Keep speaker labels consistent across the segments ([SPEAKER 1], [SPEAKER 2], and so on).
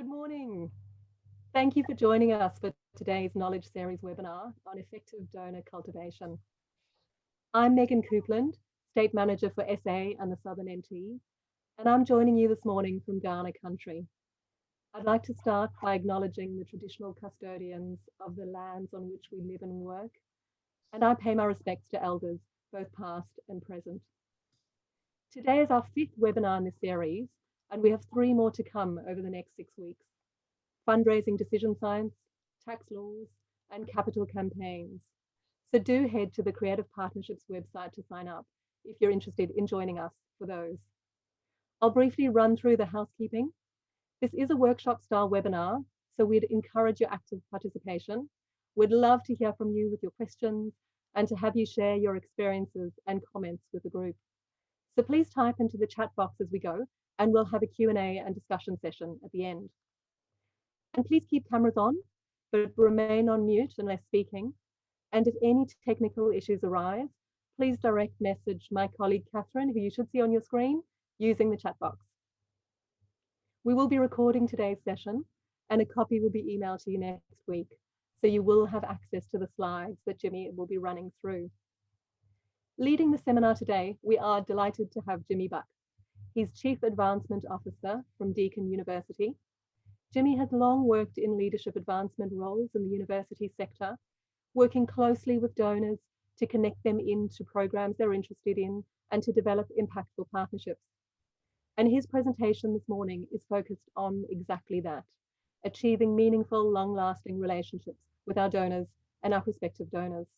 [SPEAKER 1] Good morning. Thank you for joining us for today's Knowledge Series webinar on effective donor cultivation. I'm Megan Coupland, State Manager for SA and the Southern NT, and I'm joining you this morning from Ghana country. I'd like to start by acknowledging the traditional custodians of the lands on which we live and work, and I pay my respects to elders, both past and present. Today is our 5th webinar in this series, and we have 3 more to come over the next 6 weeks. Fundraising decision science, tax laws, and capital campaigns. So do head to the Creative Partnerships website to sign up if you're interested in joining us for those. I'll briefly run through the housekeeping. This is a workshop style webinar, so we'd encourage your active participation. We'd love to hear from you with your questions and to have you share your experiences and comments with the group. So please type into the chat box as we go, and we'll have a Q&A and discussion session at the end. And please keep cameras on, but remain on mute unless speaking. And if any technical issues arise, please direct message my colleague Catherine, who you should see on your screen, using the chat box. We will be recording today's session, and a copy will be emailed to you next week, so you will have access to the slides that Jimmy will be running through. Leading the seminar today, we are delighted to have Jimmy Buck. He's Chief Advancement Officer from Deakin University. Jimmy has long worked in leadership advancement roles in the university sector, working closely with donors to connect them into programs they're interested in and to develop impactful partnerships. And his presentation this morning is focused on exactly that, achieving meaningful, long-lasting relationships with our donors and our prospective donors.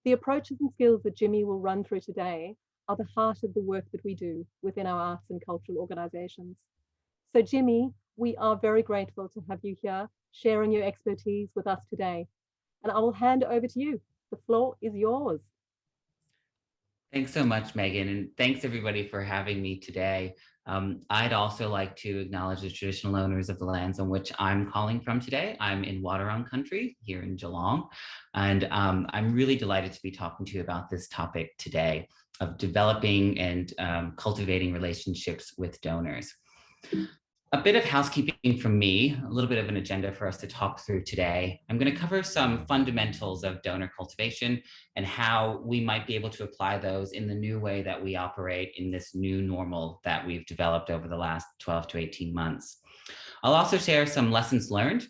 [SPEAKER 1] The approaches and skills that Jimmy will run through today are the heart of the work that we do within our arts and cultural organisations. So Jimmy, we are very grateful to have you here, sharing your expertise with us today. And I will hand over to you. The floor is yours.
[SPEAKER 2] Thanks so much, Megan, and thanks everybody for having me today. I'd also like to acknowledge the traditional owners of the lands on which I'm calling from today. I'm in Wadawurrung country here in Geelong, and I'm really delighted to be talking to you about this topic today of developing and cultivating relationships with donors. A bit of housekeeping from me, a little bit of an agenda for us to talk through today. I'm going to cover some fundamentals of donor cultivation and how we might be able to apply those in the new way that we operate in this new normal that we've developed over the last 12 to 18 months. I'll also share some lessons learned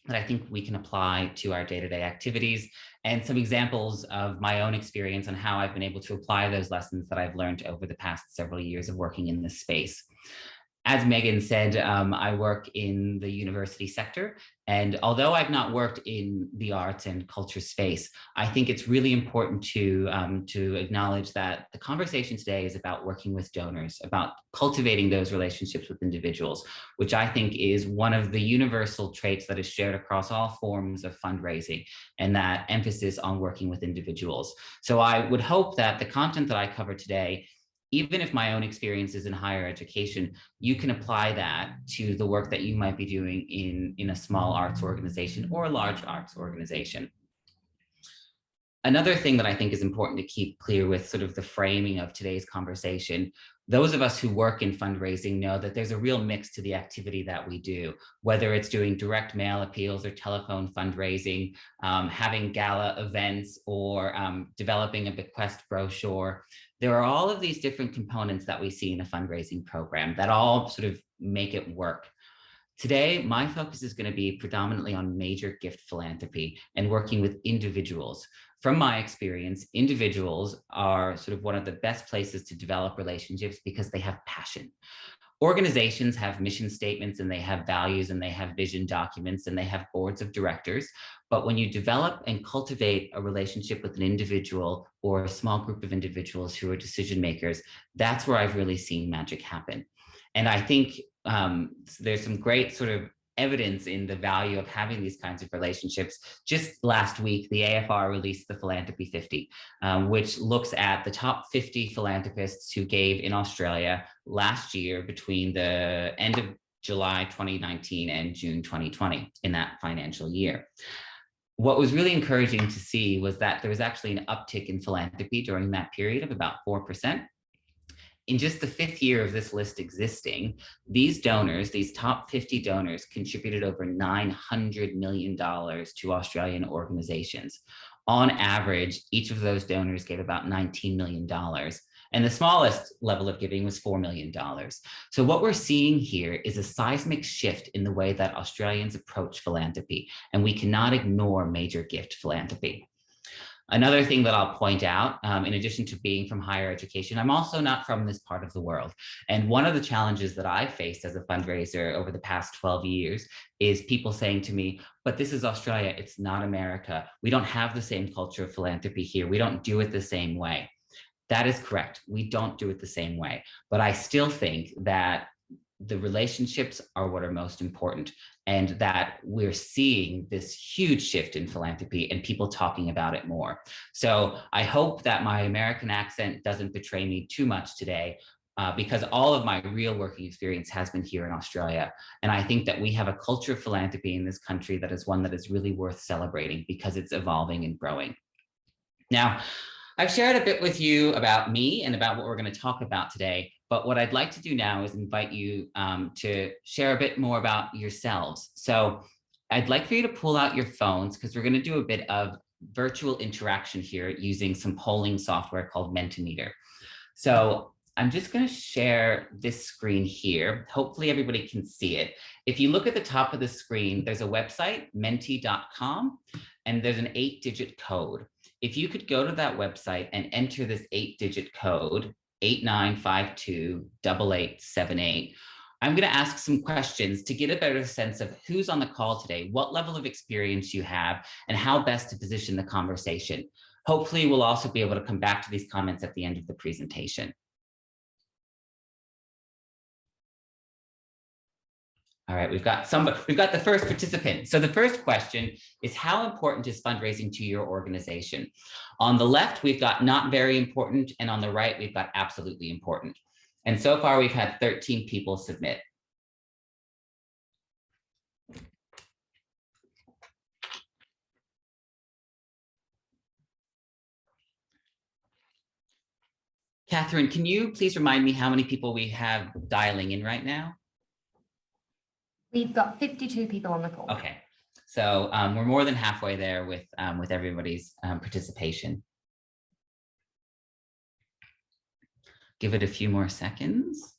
[SPEAKER 2] that I think we can apply to our day-to-day activities and some examples of my own experience on how I've been able to apply those lessons that I've learned over the past several years of working in this space. As Megan said, I work in the university sector, and although I've not worked in the arts and culture space, I think it's really important to acknowledge that the conversation today is about working with donors, about cultivating those relationships with individuals, which I think is one of the universal traits that is shared across all forms of fundraising, and that emphasis on working with individuals. So I would hope that the content that I cover today, even if my own experience is in higher education, you can apply that to the work that you might be doing in a small arts organization or a large arts organization. Another thing that I think is important to keep clear with sort of the framing of today's conversation, those of us who work in fundraising know that there's a real mix to the activity that we do, whether it's doing direct mail appeals or telephone fundraising, having gala events, or developing a bequest brochure. There are all of these different components that we see in a fundraising program that all sort of make it work. Today, my focus is going to be predominantly on major gift philanthropy and working with individuals. From my experience, individuals are sort of one of the best places to develop relationships because they have passion. Organizations have mission statements, and they have values, and they have vision documents, and they have boards of directors. But when you develop and cultivate a relationship with an individual or a small group of individuals who are decision makers, that's where I've really seen magic happen. And I think there's some great sort of evidence in the value of having these kinds of relationships. Just last week, the AFR released the Philanthropy 50, which looks at the top 50 philanthropists who gave in Australia last year between the end of July 2019 and June 2020 in that financial year. What was really encouraging to see was that there was actually an uptick in philanthropy during that period of about 4%. in just the 5th year of this list existing, these donors, these top 50 donors, contributed over $900 million to Australian organizations. On average, each of those donors gave about $19 million. And the smallest level of giving was $4 million. So what we're seeing here is a seismic shift in the way that Australians approach philanthropy, and we cannot ignore major gift philanthropy. Another thing that I'll point out, in addition to being from higher education, I'm also not from this part of the world. And one of the challenges that I faced as a fundraiser over the past 12 years is people saying to me, but this is Australia, it's not America. We don't have the same culture of philanthropy here. We don't do it the same way. That is correct. We don't do it the same way. But I still think that the relationships are what are most important, and that we're seeing this huge shift in philanthropy and people talking about it more. So I hope that my American accent doesn't betray me too much today, because all of my real working experience has been here in Australia. And I think that we have a culture of philanthropy in this country that is one that is really worth celebrating because it's evolving and growing. Now, I've shared a bit with you about me and about what we're going to talk about today, but what I'd like to do now is invite you to share a bit more about yourselves. So I'd like for you to pull out your phones because we're going to do a bit of virtual interaction here using some polling software called Mentimeter. So I'm just going to share this screen here. Hopefully everybody can see it. If you look at the top of the screen, there's a website, menti.com, and there's an 8-digit code. If you could go to that website and enter this 8-digit code, 89528878, I'm going to ask some questions to get a better sense of who's on the call today, what level of experience you have, and how best to position the conversation. Hopefully, we'll also be able to come back to these comments at the end of the presentation. All right, we've got the first participant. So the first question is, how important is fundraising to your organization? On the left, we've got not very important, and on the right, we've got absolutely important. And so far, we've had 13 people submit. Catherine, can you please remind me how many people we have dialing in right now?
[SPEAKER 3] We've got 52 people on the call.
[SPEAKER 2] Okay, so we're more than halfway there with everybody's participation. Give it a few more seconds.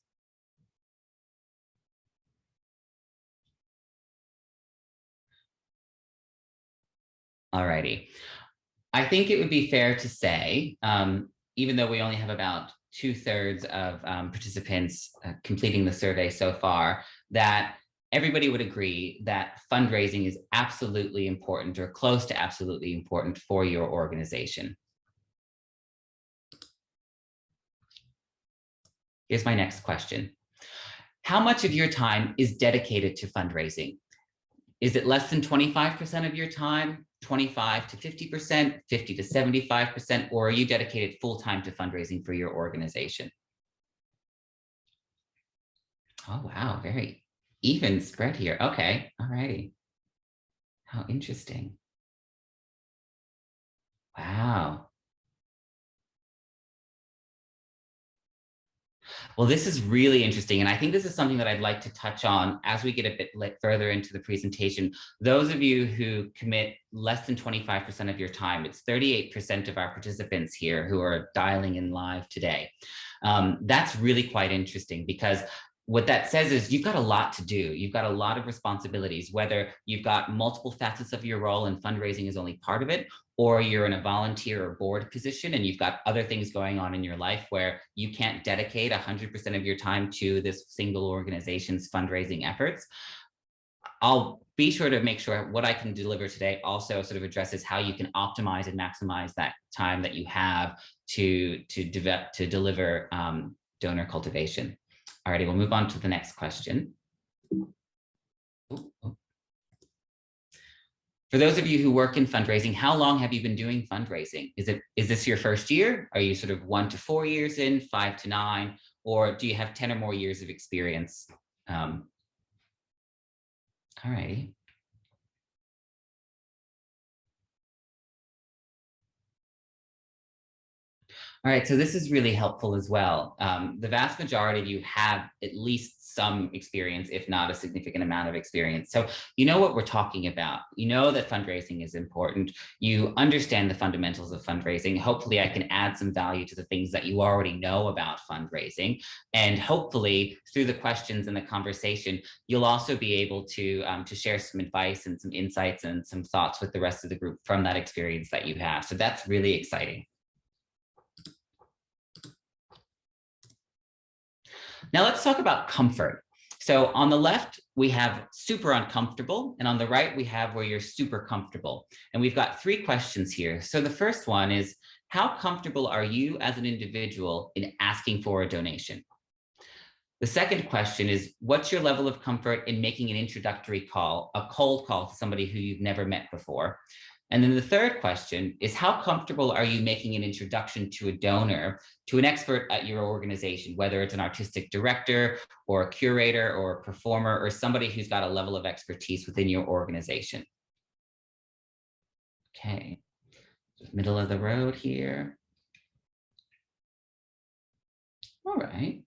[SPEAKER 2] All righty. I think it would be fair to say, even though we only have about 2/3 of participants completing the survey so far, that everybody would agree that fundraising is absolutely important or close to absolutely important for your organization. Here's my next question. How much of your time is dedicated to fundraising? Is it less than 25% of your time, 25 to 50%, 50 to 75%, or are you dedicated full-time to fundraising for your organization? Oh, wow, very even spread here. Okay, all righty. How interesting. Wow. Well, this is really interesting. And I think this is something that I'd like to touch on as we get a bit further into the presentation. Those of you who commit less than 25% of your time, it's 38% of our participants here who are dialing in live today. That's really quite interesting because what that says is you've got a lot to do. You've got a lot of responsibilities, whether you've got multiple facets of your role and fundraising is only part of it, or you're in a volunteer or board position and you've got other things going on in your life where you can't dedicate 100% of your time to this single organization's fundraising efforts. I'll be sure to make sure what I can deliver today also sort of addresses how you can optimize and maximize that time that you have to deliver donor cultivation. Alrighty, we'll move on to the next question. For those of you who work in fundraising, how long have you been doing fundraising? Is this your first year? Are you sort of 1 to 4 years in, 5 to 9, or do you have 10 or more years of experience? All right. All right, so this is really helpful as well. The vast majority of you have at least some experience, if not a significant amount of experience. So you know what we're talking about. You know that fundraising is important. You understand the fundamentals of fundraising. Hopefully I can add some value to the things that you already know about fundraising. And hopefully through the questions and the conversation, you'll also be able to share some advice and some insights and some thoughts with the rest of the group from that experience that you have. So that's really exciting. Now let's talk about comfort. So on the left, we have super uncomfortable, and on the right, we have where you're super comfortable. And we've got 3 questions here. So the first one is, how comfortable are you as an individual in asking for a donation? The second question is, what's your level of comfort in making an introductory call, a cold call to somebody who you've never met before? And then the third question is, how comfortable are you making an introduction to a donor, to an expert at your organization, whether it's an artistic director or a curator or a performer or somebody who's got a level of expertise within your organization? Okay, middle of the road here. All right.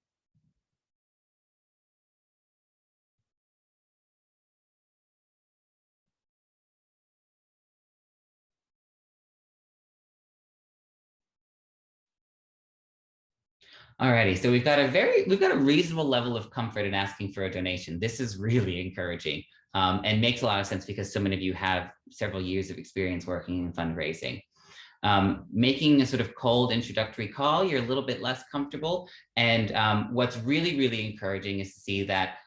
[SPEAKER 2] Alrighty, so we've got a reasonable level of comfort in asking for a donation. This is really encouraging and makes a lot of sense because so many of you have several years of experience working in fundraising. Making a sort of cold introductory call, you're a little bit less comfortable. And what's really, really encouraging is to see that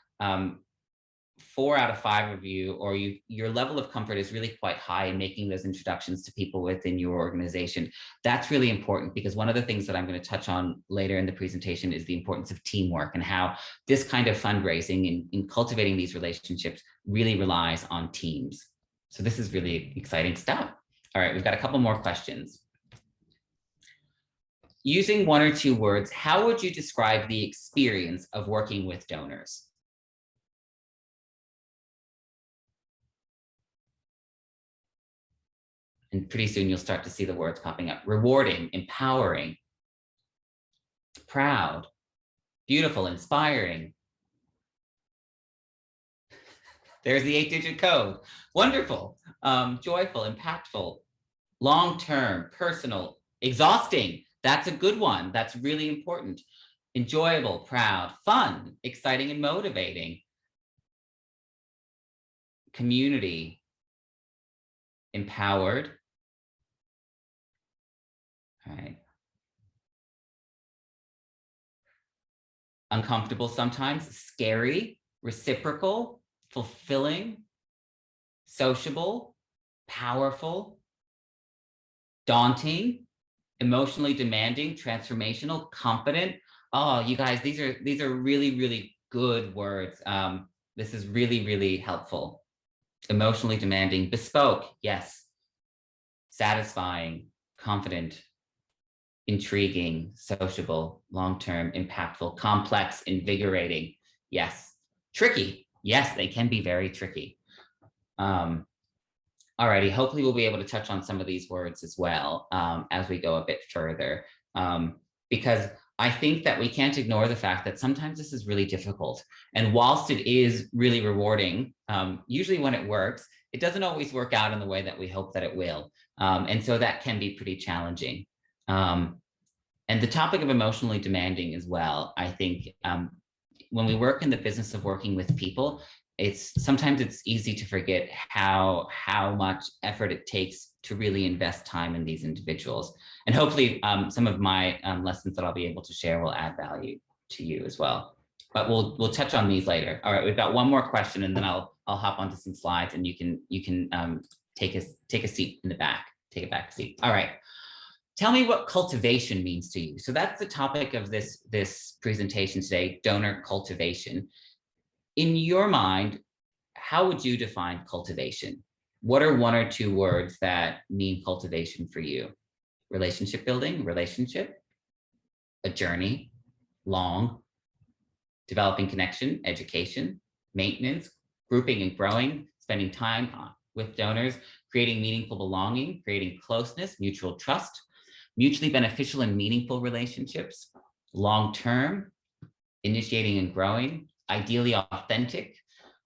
[SPEAKER 2] 4 out of 5 of you, or your level of comfort is really quite high in making those introductions to people within your organization. That's really important because one of the things that I'm going to touch on later in the presentation is the importance of teamwork and how this kind of fundraising in cultivating these relationships really relies on teams. So this is really exciting stuff. All right, we've got a couple more questions. Using 1 or 2 words, how would you describe the experience of working with donors? And pretty soon you'll start to see the words popping up. Rewarding, empowering, proud, beautiful, inspiring. There's the 8-digit code. Wonderful, joyful, impactful, long-term, personal, exhausting. That's a good one. That's really important. Enjoyable, proud, fun, exciting, and motivating. Community, empowered. All right. Uncomfortable sometimes, scary, reciprocal, fulfilling, sociable, powerful, daunting, emotionally demanding, transformational, confident. Oh, you guys, these are really, really good words. This is really, really helpful. Emotionally demanding, bespoke, yes. Satisfying, confident, intriguing, sociable, long-term, impactful, complex, invigorating, yes. Tricky, yes, they can be very tricky. Alrighty, hopefully we'll be able to touch on some of these words as well as we go a bit further, because I think that we can't ignore the fact that sometimes this is really difficult. And whilst it is really rewarding, usually when it works, it doesn't always work out in the way that we hope that it will. And so that can be pretty challenging. And the topic of emotionally demanding as well, I think when we work in the business of working with people, sometimes it's easy to forget how much effort it takes to really invest time in these individuals. And hopefully some of my lessons that I'll be able to share will add value to you as well. But we'll touch on these later. All right, we've got one more question and then I'll hop onto some slides and you can take a seat in the back, take a back seat. All right. Tell me what cultivation means to you. So that's the topic of this presentation today, donor cultivation. In your mind, how would you define cultivation? What are 1 or 2 words that mean cultivation for you? Relationship building, relationship, a journey, long, developing connection, education, maintenance, grouping and growing, spending time with donors, creating meaningful belonging, creating closeness, mutual trust, mutually beneficial and meaningful relationships, long-term, initiating and growing, ideally authentic,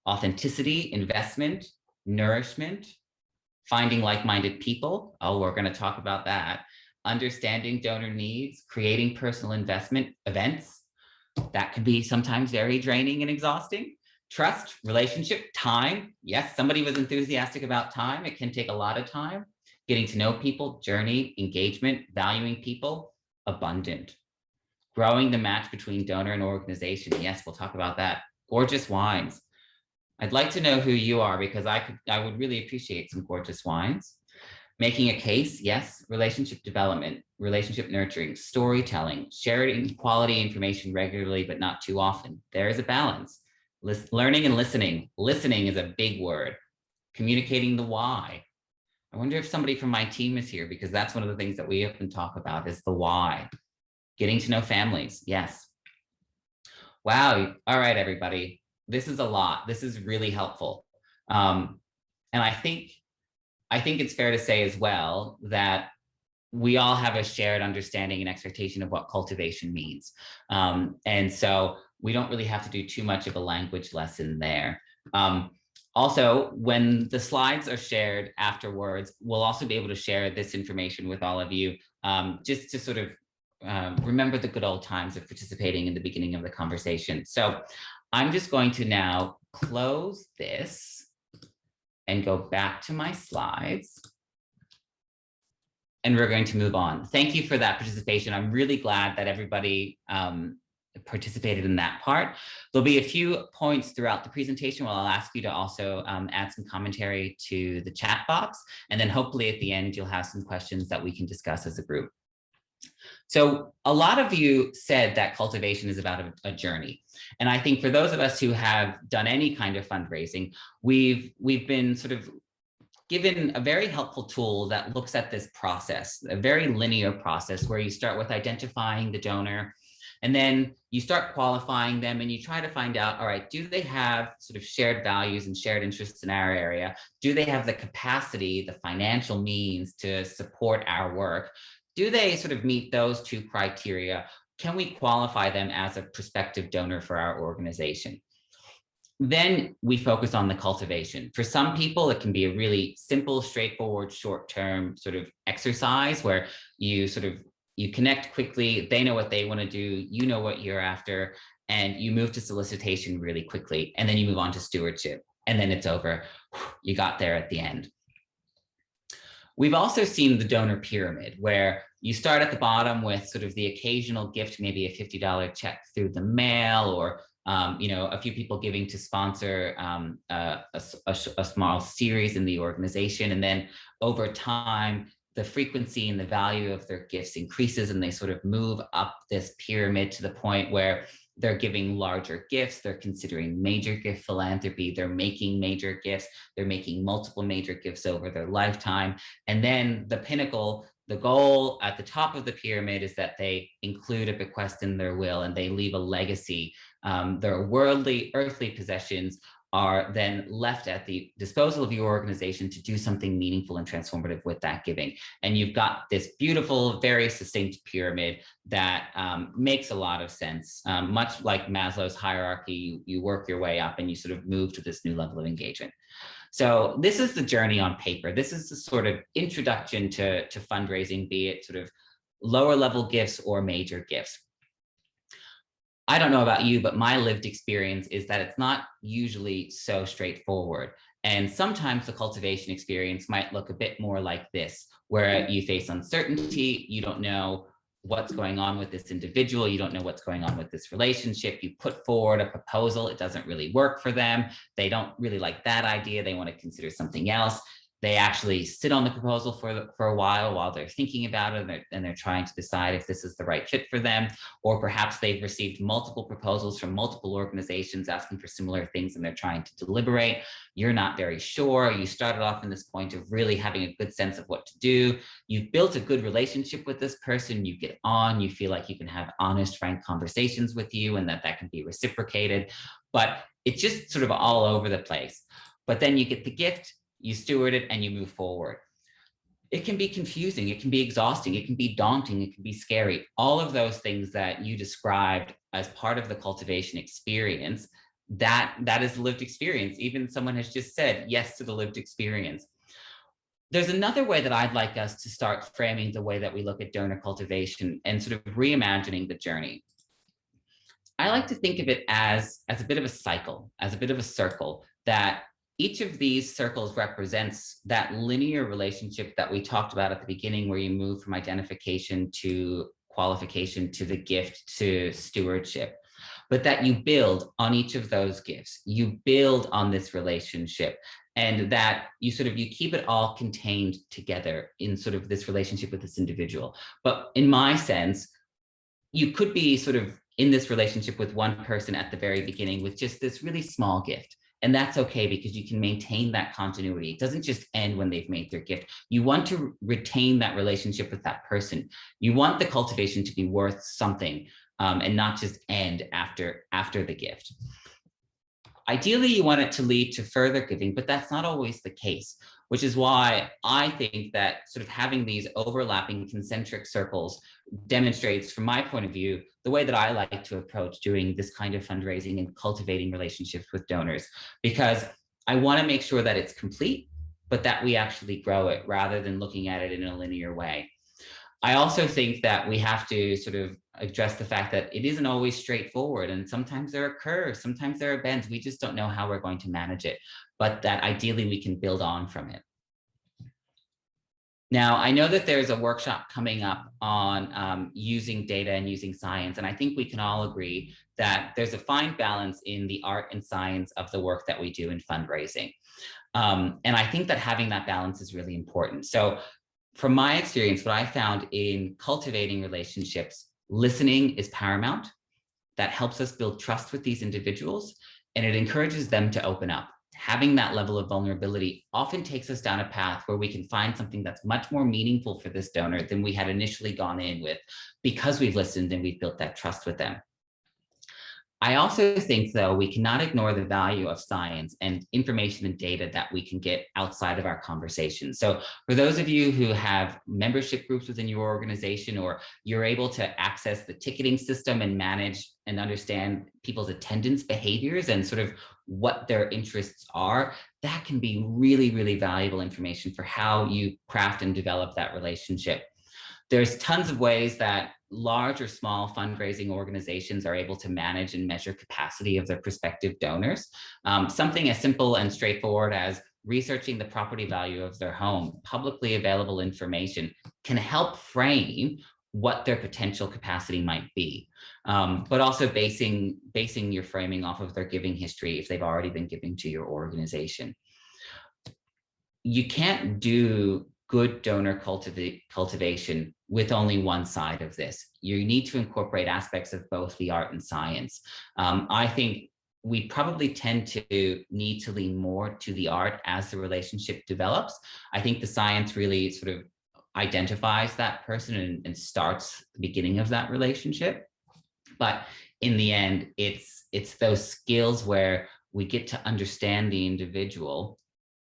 [SPEAKER 2] authenticity, investment, nourishment, finding like-minded people. Oh, we're going to talk about that. Understanding donor needs, creating personal investment events. That can be sometimes very draining and exhausting. Trust, relationship, time. Yes, somebody was enthusiastic about time. It can take a lot of time. Getting to know people, journey, engagement, valuing people, abundant. Growing the match between donor and organization. Yes, we'll talk about that. Gorgeous wines. I'd like to know who you are because I would really appreciate some gorgeous wines. Making a case, yes. Relationship development, relationship nurturing, storytelling, sharing quality information regularly, but not too often. There is a balance. Learning and listening. Listening is a big word. Communicating the why. I wonder if somebody from my team is here because that's one of the things that we often talk about is the why. Getting to know families, yes. Wow, all right, everybody. This is a lot. This is really helpful. And I think it's fair to say as well that we all have a shared understanding and expectation of what cultivation means. And so we don't really have to do too much of a language lesson there. Also, when the slides are shared afterwards, we'll also be able to share this information with all of you, just to sort of remember the good old times of participating in the beginning of the conversation. So I'm just going to now close this and go back to my slides. And we're going to move on. Thank you for that participation. I'm really glad that everybody participated in that part. There'll be a few points throughout the presentation where I'll ask you to also add some commentary to the chat box. And then hopefully at the end, you'll have some questions that we can discuss as a group. So a lot of you said that cultivation is about a journey. And I think for those of us who have done any kind of fundraising, we've been sort of given a very helpful tool that looks at this process, a very linear process where you start with identifying the donor, and then you start qualifying them and you try to find out, all right, do they have sort of shared values and shared interests in our area? Do they have the capacity, the financial means to support our work? Do they sort of meet those two criteria? Can we qualify them as a prospective donor for our organization? Then we focus on the cultivation. For some people, it can be a really simple, straightforward, short-term sort of exercise where you connect quickly, they know what they want to do, you know what you're after, and you move to solicitation really quickly, and then you move on to stewardship, and then it's over. You got there at the end. We've also seen the donor pyramid where you start at the bottom with sort of the occasional gift, maybe a $50 check through the mail, or a few people giving to sponsor a small series in the organization. And then over time, the frequency and the value of their gifts increases and they sort of move up this pyramid to the point where they're giving larger gifts, they're considering major gift philanthropy, they're making major gifts, they're making multiple major gifts over their lifetime. And then the pinnacle, the goal at the top of the pyramid is that they include a bequest in their will and they leave a legacy. Their worldly, earthly possessions are then left at the disposal of your organization to do something meaningful and transformative with that giving. And you've got this beautiful, very succinct pyramid that makes a lot of sense. Much like Maslow's hierarchy, you work your way up and you sort of move to this new level of engagement. So this is the journey on paper. This is the sort of introduction to fundraising, be it sort of lower level gifts or major gifts. I don't know about you, but my lived experience is that it's not usually so straightforward. And sometimes the cultivation experience might look a bit more like this, where you face uncertainty, you don't know what's going on with this individual, you don't know what's going on with this relationship, you put forward a proposal, it doesn't really work for them, they don't really like that idea, they want to consider something else. They actually sit on the proposal for a while they're thinking about it and they're trying to decide if this is the right fit for them, or perhaps they've received multiple proposals from multiple organizations asking for similar things and they're trying to deliberate. You're not very sure. You started off in this point of really having a good sense of what to do. You've built a good relationship with this person. You get on, you feel like you can have honest, frank conversations with you and that can be reciprocated, but it's just sort of all over the place. But then you get the gift, you steward it and you move forward. It can be confusing, it can be exhausting, it can be daunting, it can be scary. All of those things that you described as part of the cultivation experience, that is lived experience. Even someone has just said yes to the lived experience. There's another way that I'd like us to start framing the way that we look at donor cultivation and sort of reimagining the journey. I like to think of it as a bit of a cycle, as a bit of a circle, that each of these circles represents that linear relationship that we talked about at the beginning, where you move from identification to qualification to the gift to stewardship, but that you build on each of those gifts. You build on this relationship, and that you keep it all contained together in sort of this relationship with this individual. But in my sense, you could be sort of in this relationship with one person at the very beginning with just this really small gift. And that's okay, because you can maintain that continuity. It doesn't just end when they've made their gift. You want to retain that relationship with that person. You want the cultivation to be worth something, and not just end after the gift. Ideally, you want it to lead to further giving, but that's not always the case, which is why I think that sort of having these overlapping concentric circles demonstrates, from my point of view, the way that I like to approach doing this kind of fundraising and cultivating relationships with donors, because I want to make sure that it's complete, but that we actually grow it rather than looking at it in a linear way. I also think that we have to sort of address the fact that it isn't always straightforward, and sometimes there are curves, sometimes there are bends. We just don't know how we're going to manage it, but that ideally we can build on from it. Now, I know that there's a workshop coming up on using data and using science, and I think we can all agree that there's a fine balance in the art and science of the work that we do in fundraising. And I think that having that balance is really important. So from my experience, what I found in cultivating relationships, listening is paramount. That helps us build trust with these individuals, and it encourages them to open up. Having that level of vulnerability often takes us down a path where we can find something that's much more meaningful for this donor than we had initially gone in with, because we've listened and we've built that trust with them. I also think, though, we cannot ignore the value of science and information and data that we can get outside of our conversation. So for those of you who have membership groups within your organization, or you're able to access the ticketing system and manage and understand people's attendance behaviors and sort of what their interests are, that can be really, really valuable information for how you craft and develop that relationship. There's tons of ways that large or small fundraising organizations are able to manage and measure capacity of their prospective donors. Something as simple and straightforward as researching the property value of their home, publicly available information, can help frame what their potential capacity might be. But also basing your framing off of their giving history if they've already been giving to your organization. You can't do good donor cultivation with only one side of this. You need to incorporate aspects of both the art and science. I think we probably tend to need to lean more to the art as the relationship develops. I think the science really sort of identifies that person and starts the beginning of that relationship. But in the end, it's those skills where we get to understand the individual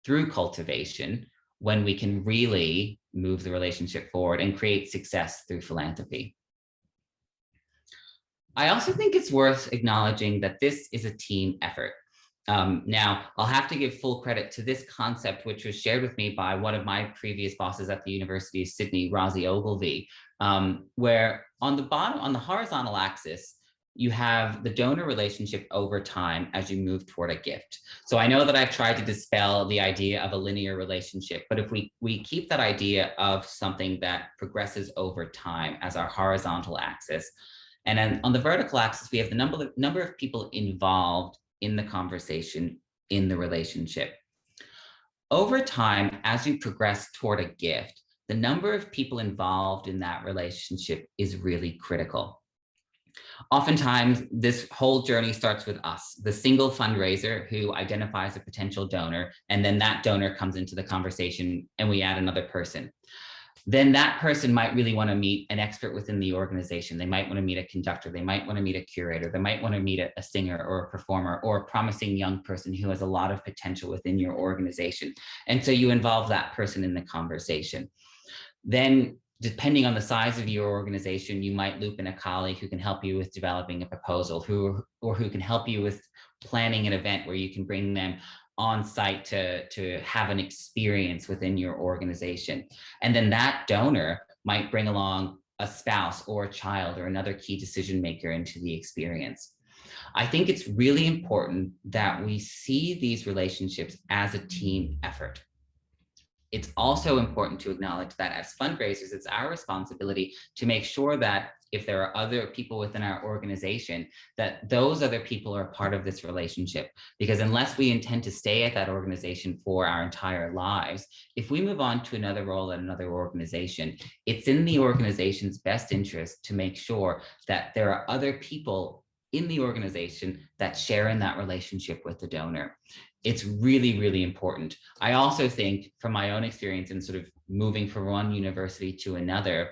[SPEAKER 2] through cultivation when we can really move the relationship forward and create success through philanthropy. I also think it's worth acknowledging that this is a team effort. Now, I'll have to give full credit to this concept, which was shared with me by one of my previous bosses at the University of Sydney, Rosie Ogilvie, where on the horizontal axis, you have the donor relationship over time as you move toward a gift. So I know that I've tried to dispel the idea of a linear relationship, but if we keep that idea of something that progresses over time as our horizontal axis, and then on the vertical axis, we have the number of people involved in the conversation, in the relationship. Over time, as you progress toward a gift, the number of people involved in that relationship is really critical. Oftentimes, this whole journey starts with us, the single fundraiser who identifies a potential donor, and then that donor comes into the conversation and we add another person. then that person might really want to meet an expert within the organization. They might want to meet a conductor. They might want to meet a curator. They might want to meet a singer or a performer or a promising young person who has a lot of potential within your organization. And so you involve that person in the conversation. Then, depending on the size of your organization, you might loop in a colleague who can help you with developing a proposal, who can help you with planning an event where you can bring them on site to have an experience within your organization. And then that donor might bring along a spouse or a child or another key decision maker into the experience. I think it's really important that we see these relationships as a team effort. It's also important to acknowledge that as fundraisers, it's our responsibility to make sure that if there are other people within our organization, that those other people are part of this relationship. Because unless we intend to stay at that organization for our entire lives, if we move on to another role at another organization, it's in the organization's best interest to make sure that there are other people in the organization that share in that relationship with the donor. It's really, really important. I also think from my own experience in sort of moving from one university to another,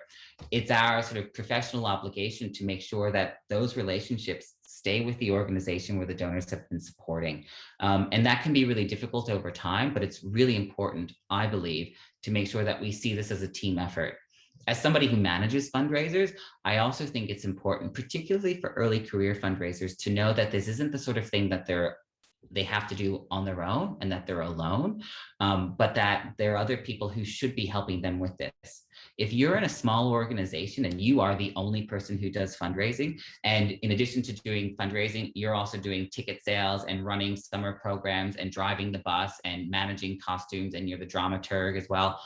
[SPEAKER 2] it's our sort of professional obligation to make sure that those relationships stay with the organization where the donors have been supporting. And that can be really difficult over time, but it's really important, I believe, to make sure that we see this as a team effort. As somebody who manages fundraisers, I also think it's important, particularly for early career fundraisers, to know that this isn't the sort of thing that they have to do on their own and that they're alone, but that there are other people who should be helping them with this. If you're in a small organization and you are the only person who does fundraising, and in addition to doing fundraising, you're also doing ticket sales and running summer programs and driving the bus and managing costumes, and you're the dramaturg as well,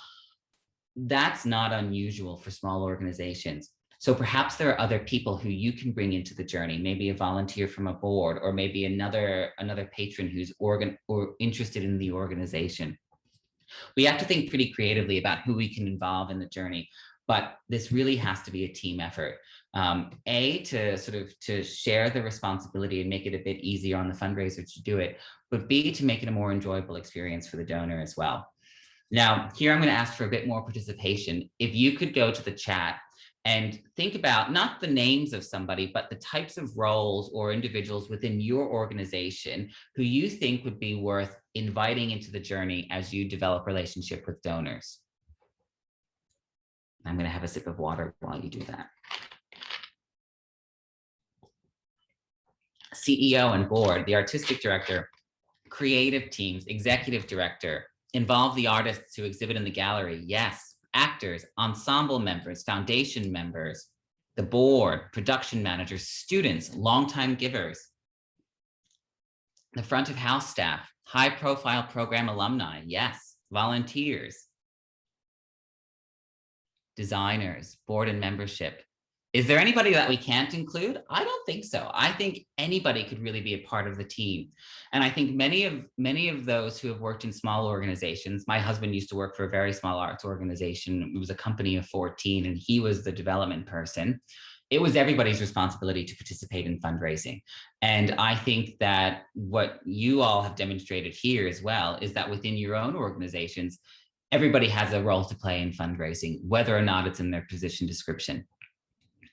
[SPEAKER 2] that's not unusual for small organizations. So perhaps there are other people who you can bring into the journey, maybe a volunteer from a board, or maybe another patron who's interested in the organization. We have to think pretty creatively about who we can involve in the journey, but this really has to be a team effort. To share the responsibility and make it a bit easier on the fundraiser to do it, but B, to make it a more enjoyable experience for the donor as well. Now, here I'm going to ask for a bit more participation. If you could go to the chat and think about not the names of somebody, but the types of roles or individuals within your organization who you think would be worth inviting into the journey as you develop relationship with donors. I'm going to have a sip of water while you do that. CEO and board, the artistic director, creative teams, executive director, involve the artists who exhibit in the gallery. Yes. Actors, ensemble members, foundation members, the board, production managers, students, longtime givers, the front of house staff, high profile program alumni. Yes. Volunteers, designers, board and membership. Is there anybody that we can't include? I don't think so. I think anybody could really be a part of the team. And I think many of those who have worked in small organizations, my husband used to work for a very small arts organization. It was a company of 14 and he was the development person. It was everybody's responsibility to participate in fundraising. And I think that what you all have demonstrated here as well is that within your own organizations, everybody has a role to play in fundraising, whether or not it's in their position description.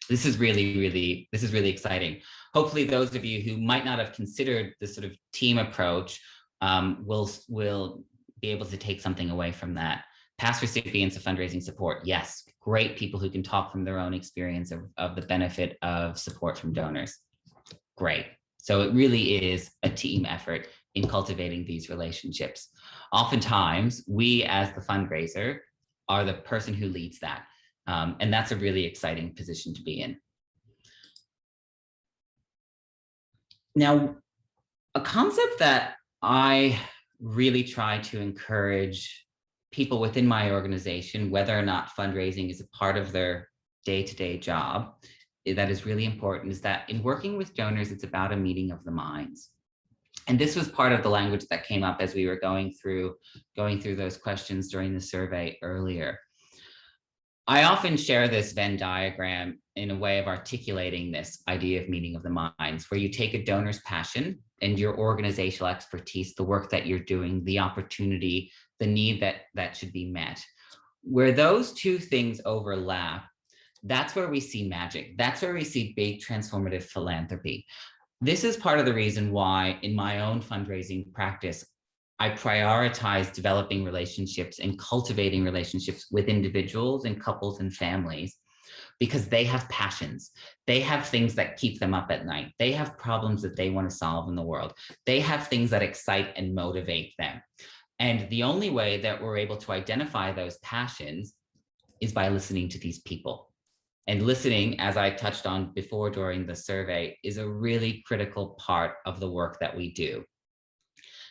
[SPEAKER 2] This is really exciting. Hopefully those of you who might not have considered this sort of team approach will be able to take something away from that. Past recipients of fundraising support, yes, great people who can talk from their own experience of the benefit of support from donors. Great. So it really is a team effort in cultivating these relationships. Oftentimes, we as the fundraiser are the person who leads that. And that's a really exciting position to be in. Now, a concept that I really try to encourage people within my organization, whether or not fundraising is a part of their day-to-day job, that is really important, is that in working with donors, it's about a meeting of the minds. And this was part of the language that came up as we were going through those questions during the survey earlier. I often share this Venn diagram in a way of articulating this idea of meeting of the minds, where you take a donor's passion and your organizational expertise, the work that you're doing, the opportunity, the need that should be met, where those two things overlap, that's where we see magic. That's where we see big transformative philanthropy. This is part of the reason why in my own fundraising practice, I prioritize developing relationships and cultivating relationships with individuals and couples and families, because they have passions. They have things that keep them up at night. They have problems that they want to solve in the world. They have things that excite and motivate them. And the only way that we're able to identify those passions is by listening to these people. And listening, as I touched on before during the survey, is a really critical part of the work that we do.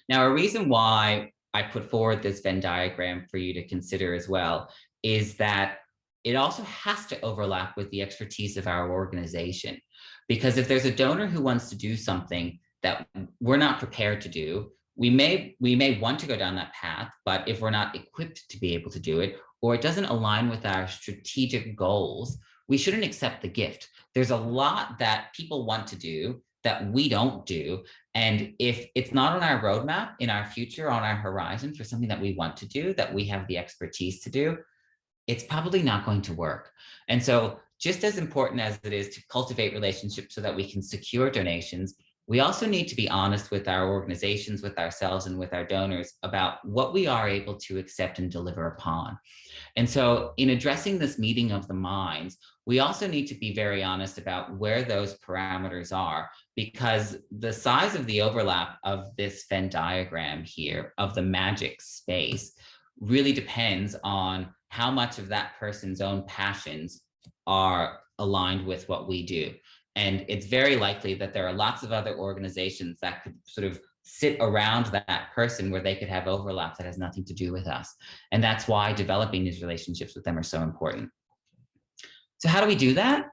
[SPEAKER 2] Now, a reason why I put forward this Venn diagram for you to consider as well is that it also has to overlap with the expertise of our organization. Because if there's a donor who wants to do something that we're not prepared to do, we may want to go down that path, but if we're not equipped to be able to do it, or it doesn't align with our strategic goals, we shouldn't accept the gift. There's a lot that people want to do that we don't do. And if it's not on our roadmap, in our future, on our horizon for something that we want to do, that we have the expertise to do, it's probably not going to work. And so just as important as it is to cultivate relationships so that we can secure donations, we also need to be honest with our organizations, with ourselves, and with our donors about what we are able to accept and deliver upon. And so in addressing this meeting of the minds, we also need to be very honest about where those parameters are, because the size of the overlap of this Venn diagram here, of the magic space, really depends on how much of that person's own passions are aligned with what we do. And it's very likely that there are lots of other organizations that could sort of sit around that person where they could have overlap that has nothing to do with us. And that's why developing these relationships with them are so important. So how do we do that?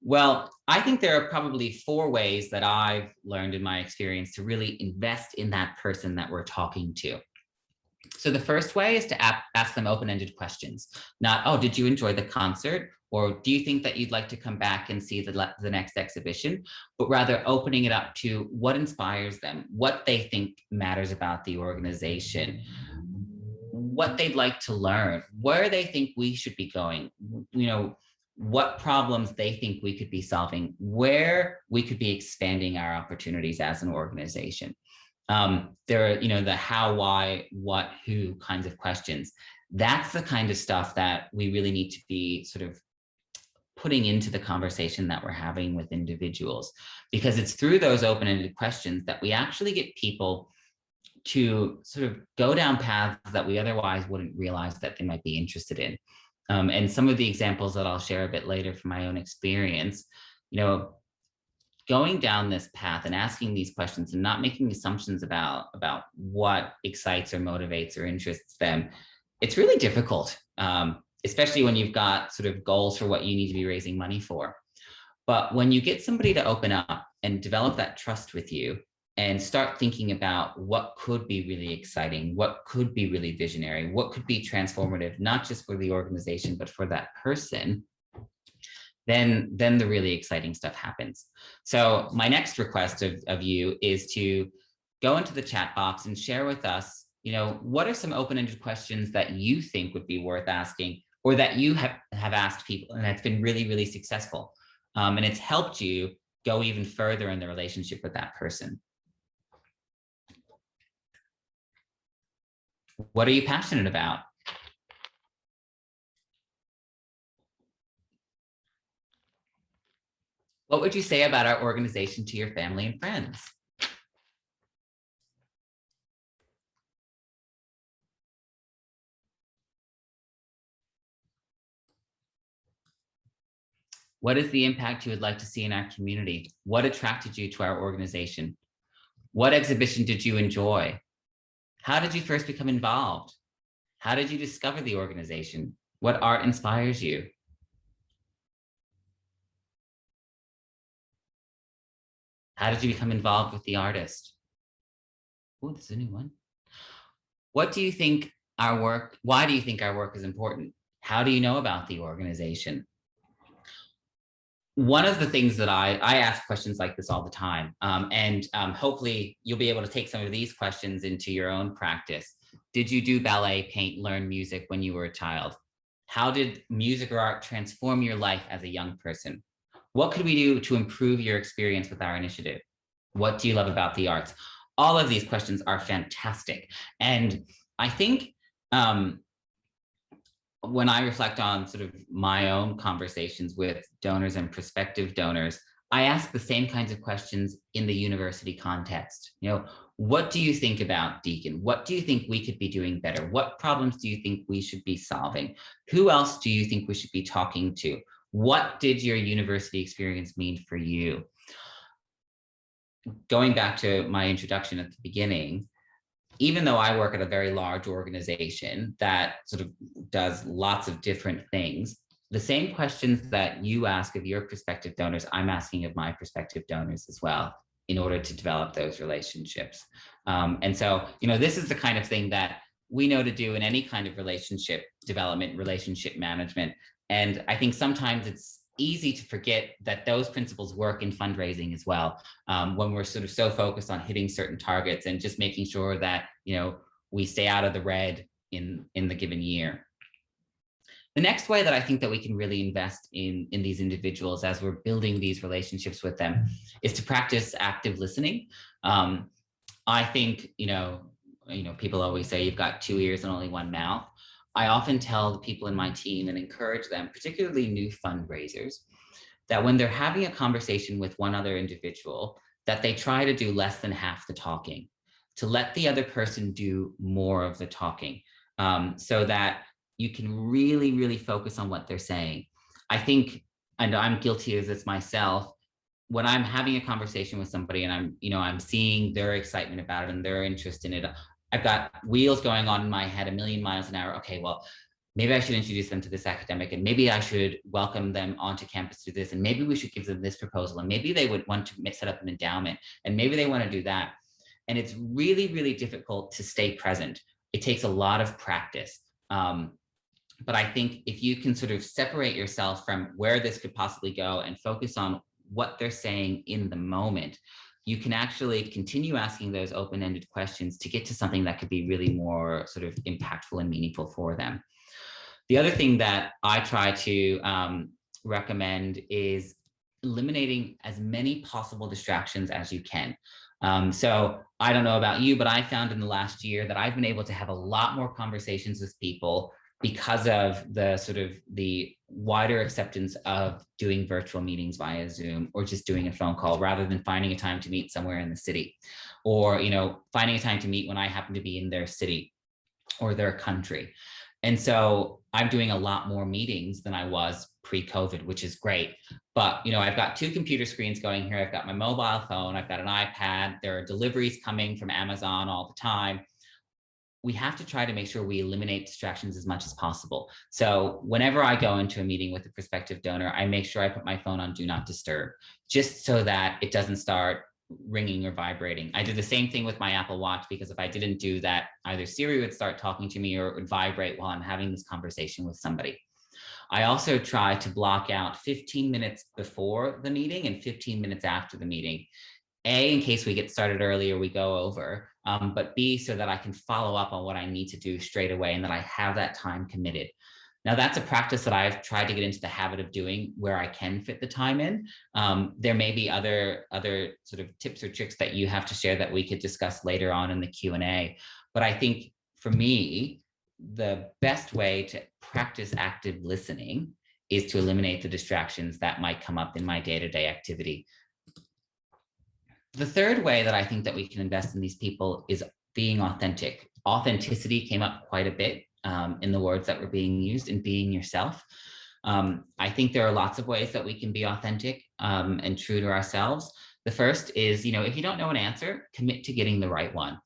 [SPEAKER 2] Well, I think there are probably 4 ways that I've learned in my experience to really invest in that person that we're talking to. So the first way is to ask them open-ended questions. Not, oh, did you enjoy the concert? Or do you think that you'd like to come back and see the next exhibition? But rather opening it up to what inspires them, what they think matters about the organization, what they'd like to learn, where they think we should be going, what problems they think we could be solving, where we could be expanding our opportunities as an organization. There are, the how, why, what, who kinds of questions. That's the kind of stuff that we really need to be sort of putting into the conversation that we're having with individuals, because it's through those open-ended questions that we actually get people to sort of go down paths that we otherwise wouldn't realize that they might be interested in. And some of the examples that I'll share a bit later from my own experience, going down this path and asking these questions and not making assumptions about what excites or motivates or interests them, it's really difficult, especially when you've got sort of goals for what you need to be raising money for. But when you get somebody to open up and develop that trust with you and start thinking about what could be really exciting, what could be really visionary, what could be transformative, not just for the organization, but for that person, then the really exciting stuff happens. So my next request of you is to go into the chat box and share with us, what are some open-ended questions that you think would be worth asking, or that you have asked people and that's been really, really successful. And it's helped you go even further in the relationship with that person. What are you passionate about? What would you say about our organization to your family and friends? What is the impact you would like to see in our community? What attracted you to our organization? What exhibition did you enjoy? How did you first become involved? How did you discover the organization? What art inspires you? How did you become involved with the artist? Oh, this is a new one. What do you think our work, why do you think our work is important? How do you know about the organization? One of the things that I ask questions like this all the time, and hopefully you'll be able to take some of these questions into your own practice. Did you do ballet, paint, learn music when you were a child? How did music or art transform your life as a young person? What could we do to improve your experience with our initiative? What do you love about the arts? All of these questions are fantastic. And I think when I reflect on sort of my own conversations with donors and prospective donors, I ask the same kinds of questions in the university context. You know, what do you think about Deacon? What do you think we could be doing better? What problems do you think we should be solving? Who else do you think we should be talking to? What did your university experience mean for you? Going back to my introduction at the beginning, even though I work at a very large organization that sort of does lots of different things, the same questions that you ask of your prospective donors, I'm asking of my prospective donors as well, in order to develop those relationships. And so, you know, this is the kind of thing that we know to do in any kind of relationship development, relationship management. And I think sometimes it's easy to forget that those principles work in fundraising as well, when we're sort of so focused on hitting certain targets and just making sure that, you know, we stay out of the red in the given year. The next way that I think that we can really invest in these individuals as we're building these relationships with them is to practice active listening. I think, you know, people always say you've got 2 ears and only one mouth. I often tell the people in my team and encourage them, particularly new fundraisers, that when they're having a conversation with one other individual, that they try to do less than half the talking, to let the other person do more of the talking, so that you can really, really focus on what they're saying. I think, and I'm guilty of this myself, when I'm having a conversation with somebody and I'm seeing their excitement about it and their interest in it, I've got wheels going on in my head a million miles an hour. Okay, well, maybe I should introduce them to this academic, and maybe I should welcome them onto campus to this, and maybe we should give them this proposal, and maybe they would want to set up an endowment, and maybe they want to do that. And it's really, really difficult to stay present. It takes a lot of practice. But I think if you can sort of separate yourself from where this could possibly go and focus on what they're saying in the moment, you can actually continue asking those open-ended questions to get to something that could be really more sort of impactful and meaningful for them. The other thing that I try to recommend is eliminating as many possible distractions as you can. So I don't know about you, but I found in the last year that I've been able to have a lot more conversations with people because of the sort of the wider acceptance of doing virtual meetings via Zoom, or just doing a phone call rather than finding a time to meet somewhere in the city, or, you know, finding a time to meet when I happen to be in their city or their country. And so I'm doing a lot more meetings than I was pre-COVID, which is great. But, you know, I've got 2 computer screens going here. I've got my mobile phone, I've got an iPad, there are deliveries coming from Amazon all the time. We have to try to make sure we eliminate distractions as much as possible. So whenever I go into a meeting with a prospective donor, I make sure I put my phone on do not disturb, just so that it doesn't start ringing or vibrating. I do the same thing with my Apple Watch, because if I didn't do that, either Siri would start talking to me or it would vibrate while I'm having this conversation with somebody. I also try to block out 15 minutes before the meeting and 15 minutes after the meeting. A, in case we get started early or we go over, but B, so that I can follow up on what I need to do straight away and that I have that time committed. Now, that's a practice that I've tried to get into the habit of doing where I can fit the time in. There may be other sort of tips or tricks that you have to share that we could discuss later on in the Q&A. But I think for me, the best way to practice active listening is to eliminate the distractions that might come up in my day-to-day activity. The third way that I think that we can invest in these people is being authentic. Authenticity came up quite a bit in the words that were being used, in being yourself. I think there are lots of ways that we can be authentic and true to ourselves. The first is, you know, if you don't know an answer, commit to getting the right one.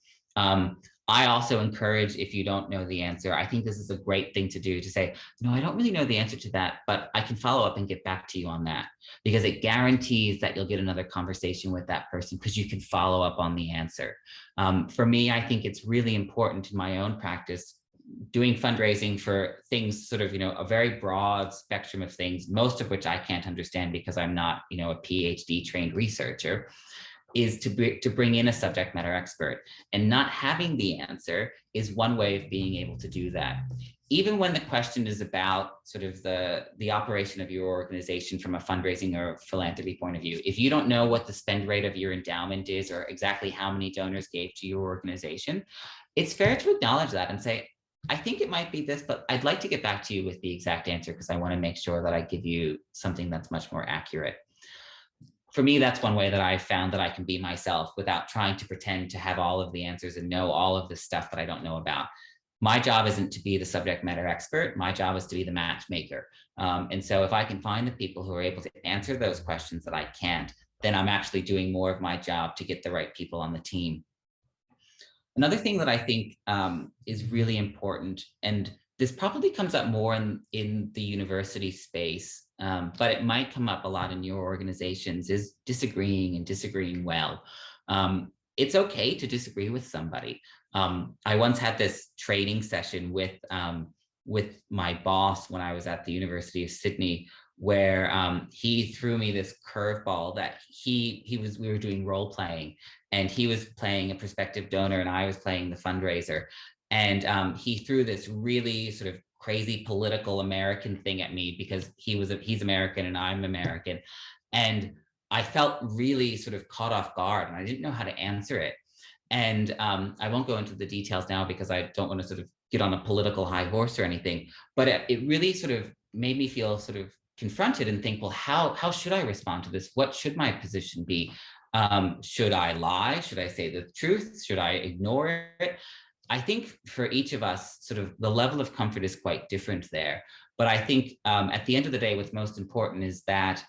[SPEAKER 2] I also encourage, if you don't know the answer, I think this is a great thing to do, to say, no, I don't really know the answer to that, but I can follow up and get back to you on that, because it guarantees that you'll get another conversation with that person because you can follow up on the answer. For me, I think it's really important in my own practice, doing fundraising for things sort of, you know, a very broad spectrum of things, most of which I can't understand because I'm not, you know, a PhD trained researcher. is to bring in a subject matter expert. And not having the answer is one way of being able to do that. Even when the question is about sort of the operation of your organization from a fundraising or philanthropy point of view, if you don't know what the spend rate of your endowment is or exactly how many donors gave to your organization, it's fair to acknowledge that and say, I think it might be this, but I'd like to get back to you with the exact answer because I want to make sure that I give you something that's much more accurate. For me, that's one way that I found that I can be myself without trying to pretend to have all of the answers and know all of the stuff that I don't know about. My job isn't to be the subject matter expert. My job is to be the matchmaker. And so if I can find the people who are able to answer those questions that I can't, then I'm actually doing more of my job to get the right people on the team. Another thing that I think is really important, and this probably comes up more in the university space, but it might come up a lot in your organizations, is disagreeing and disagreeing well. It's okay to disagree with somebody. I once had this training session with my boss when I was at the University of Sydney, where he threw me this curveball that we were doing role playing, and he was playing a prospective donor and I was playing the fundraiser. And he threw this really sort of crazy political American thing at me because he's American and I'm American. And I felt really sort of caught off guard and I didn't know how to answer it. And I won't go into the details now because I don't want to sort of get on a political high horse or anything, but it really sort of made me feel sort of confronted and think, well, how should I respond to this? What should my position be? Should I lie? Should I say the truth? Should I ignore it? I think for each of us, sort of the level of comfort is quite different there. But I think at the end of the day, what's most important is that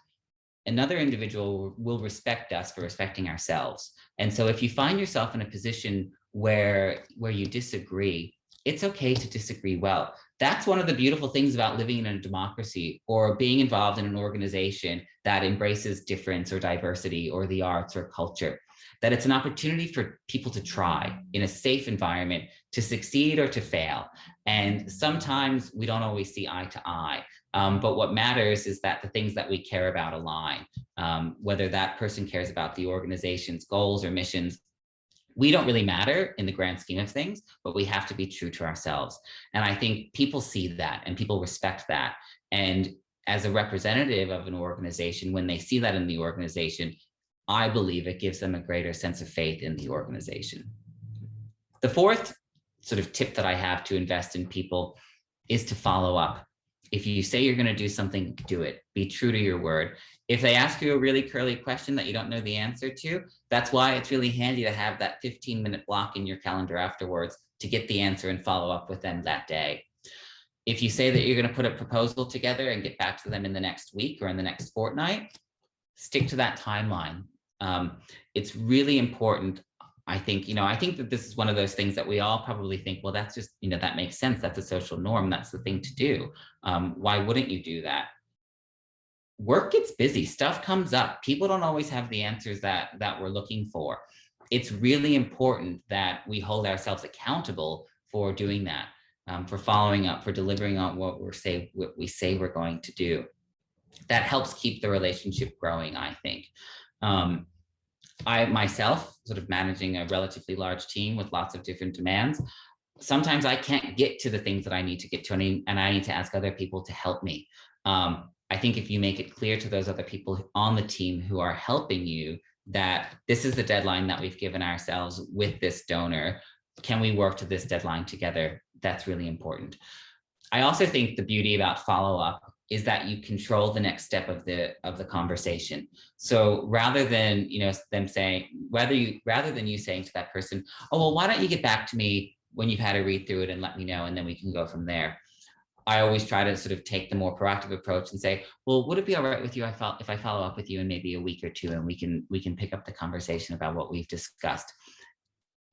[SPEAKER 2] another individual will respect us for respecting ourselves. And so if you find yourself in a position where you disagree, it's okay to disagree well. That's one of the beautiful things about living in a democracy or being involved in an organization that embraces difference or diversity or the arts or culture, that it's an opportunity for people to try in a safe environment to succeed or to fail. And sometimes we don't always see eye to eye. But what matters is that the things that we care about align, whether that person cares about the organization's goals or missions. We don't really matter in the grand scheme of things, but we have to be true to ourselves. And I think people see that and people respect that. And as a representative of an organization, when they see that in the organization, I believe it gives them a greater sense of faith in the organization. The fourth sort of tip that I have to invest in people is to follow up. If you say you're going to do something, do it. Be true to your word. If they ask you a really curly question that you don't know the answer to, that's why it's really handy to have that 15-minute block in your calendar afterwards to get the answer and follow up with them that day. If you say that you're going to put a proposal together and get back to them in the next week or in the next fortnight, stick to that timeline. It's really important. I think that this is one of those things that we all probably think, well, that's just, that makes sense. That's a social norm. That's the thing to do. Why wouldn't you do that? Work gets busy, stuff comes up. People don't always have the answers that we're looking for. It's really important that we hold ourselves accountable for doing that, for following up, for delivering on what we say we're going to do. That helps keep the relationship growing, I think. I myself, sort of managing a relatively large team with lots of different demands, sometimes I can't get to the things that I need to get to, and I need to ask other people to help me. I think if you make it clear to those other people on the team who are helping you that this is the deadline that we've given ourselves with this donor, can we work to this deadline together? That's really important. I also think the beauty about follow-up is that you control the next step of the conversation. So rather than them saying, rather than you saying to that person, oh, well, why don't you get back to me when you've had a read through it and let me know, and then we can go from there. I always try to sort of take the more proactive approach and say, well, would it be all right with you if I follow up with you in maybe a week or two, and we can pick up the conversation about what we've discussed.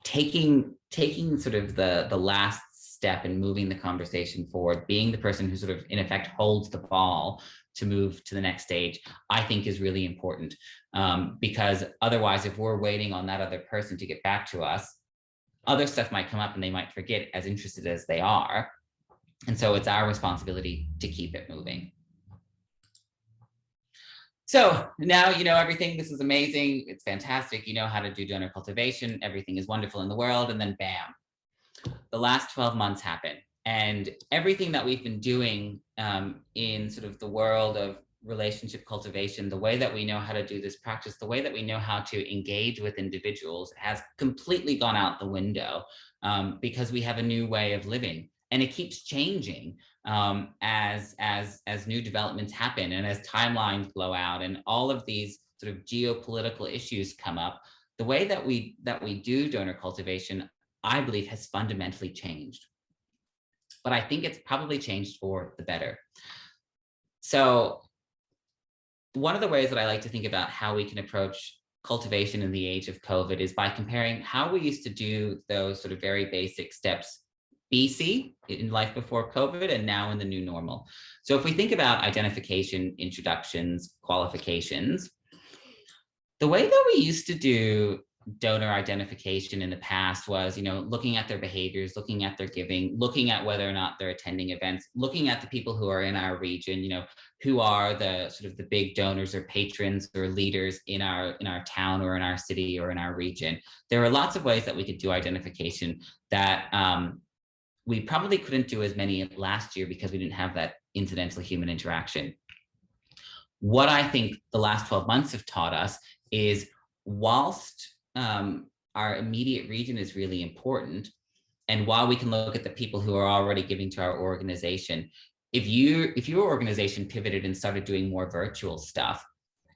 [SPEAKER 2] Taking sort of the last step in moving the conversation forward, being the person who sort of in effect holds the ball to move to the next stage, I think is really important. Because otherwise, if we're waiting on that other person to get back to us, other stuff might come up and they might forget, as interested as they are. And so it's our responsibility to keep it moving. So now you know everything. This is amazing. It's fantastic. You know how to do donor cultivation. Everything is wonderful in the world. And then bam, the last 12 months happen. And everything that we've been doing in sort of the world of relationship cultivation, the way that we know how to do this practice, the way that we know how to engage with individuals has completely gone out the window because we have a new way of living. And it keeps changing as new developments happen and as timelines blow out and all of these sort of geopolitical issues come up. The way that we do donor cultivation, I believe, has fundamentally changed. But I think it's probably changed for the better. So one of the ways that I like to think about how we can approach cultivation in the age of COVID is by comparing how we used to do those sort of very basic steps BC, in life before COVID, and now in the new normal. So if we think about identification, introductions, qualifications, the way that we used to do donor identification in the past was, you know, looking at their behaviors, looking at their giving, looking at whether or not they're attending events, looking at the people who are in our region, you know, who are the sort of the big donors or patrons or leaders in our town or in our city or in our region. There are lots of ways that we could do identification that we probably couldn't do as many last year because we didn't have that incidental human interaction. What I think the last 12 months have taught us is whilst our immediate region is really important, and while we can look at the people who are already giving to our organization, if your organization pivoted and started doing more virtual stuff,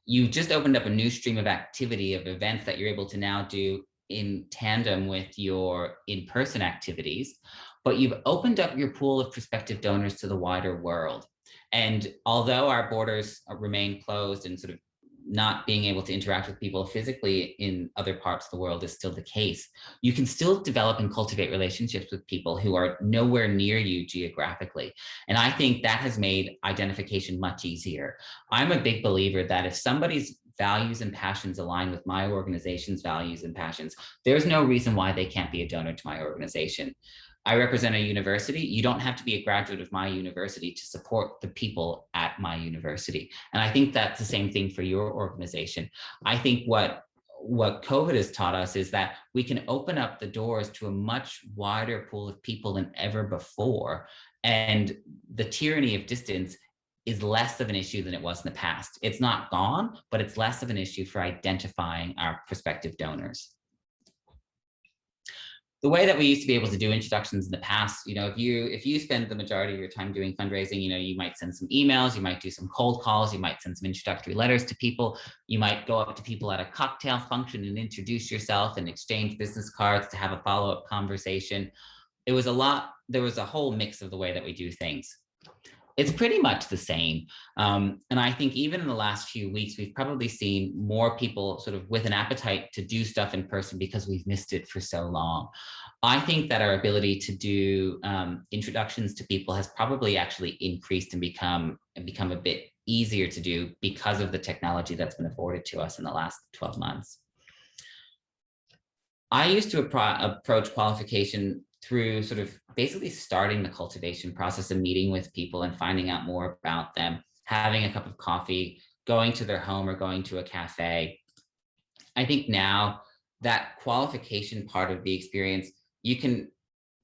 [SPEAKER 2] you just opened up a new stream of activity of events that you're able to now do in tandem with your in-person activities, but you've opened up your pool of prospective donors to the wider world. And although our borders remain closed and sort of not being able to interact with people physically in other parts of the world is still the case, you can still develop and cultivate relationships with people who are nowhere near you geographically. And I think that has made identification much easier. I'm a big believer that if somebody's values and passions align with my organization's values and passions, there's no reason why they can't be a donor to my organization. I represent a university. You don't have to be a graduate of my university to support the people at my university. And I think that's the same thing for your organization. I think what COVID has taught us is that we can open up the doors to a much wider pool of people than ever before. And the tyranny of distance is less of an issue than it was in the past. It's not gone, but it's less of an issue for identifying our prospective donors. The way that we used to be able to do introductions in the past, you know, if you spend the majority of your time doing fundraising, you know, you might send some emails, you might do some cold calls, you might send some introductory letters to people, you might go up to people at a cocktail function and introduce yourself and exchange business cards to have a follow-up conversation. There was a whole mix of the way that we do things. It's pretty much the same. And I think even in the last few weeks, we've probably seen more people sort of with an appetite to do stuff in person because we've missed it for so long. I think that our ability to do introductions to people has probably actually increased and become a bit easier to do because of the technology that's been afforded to us in the last 12 months. I used to approach qualification through sort of basically starting the cultivation process and meeting with people and finding out more about them, having a cup of coffee, going to their home or going to a cafe. I think now that qualification part of the experience, you can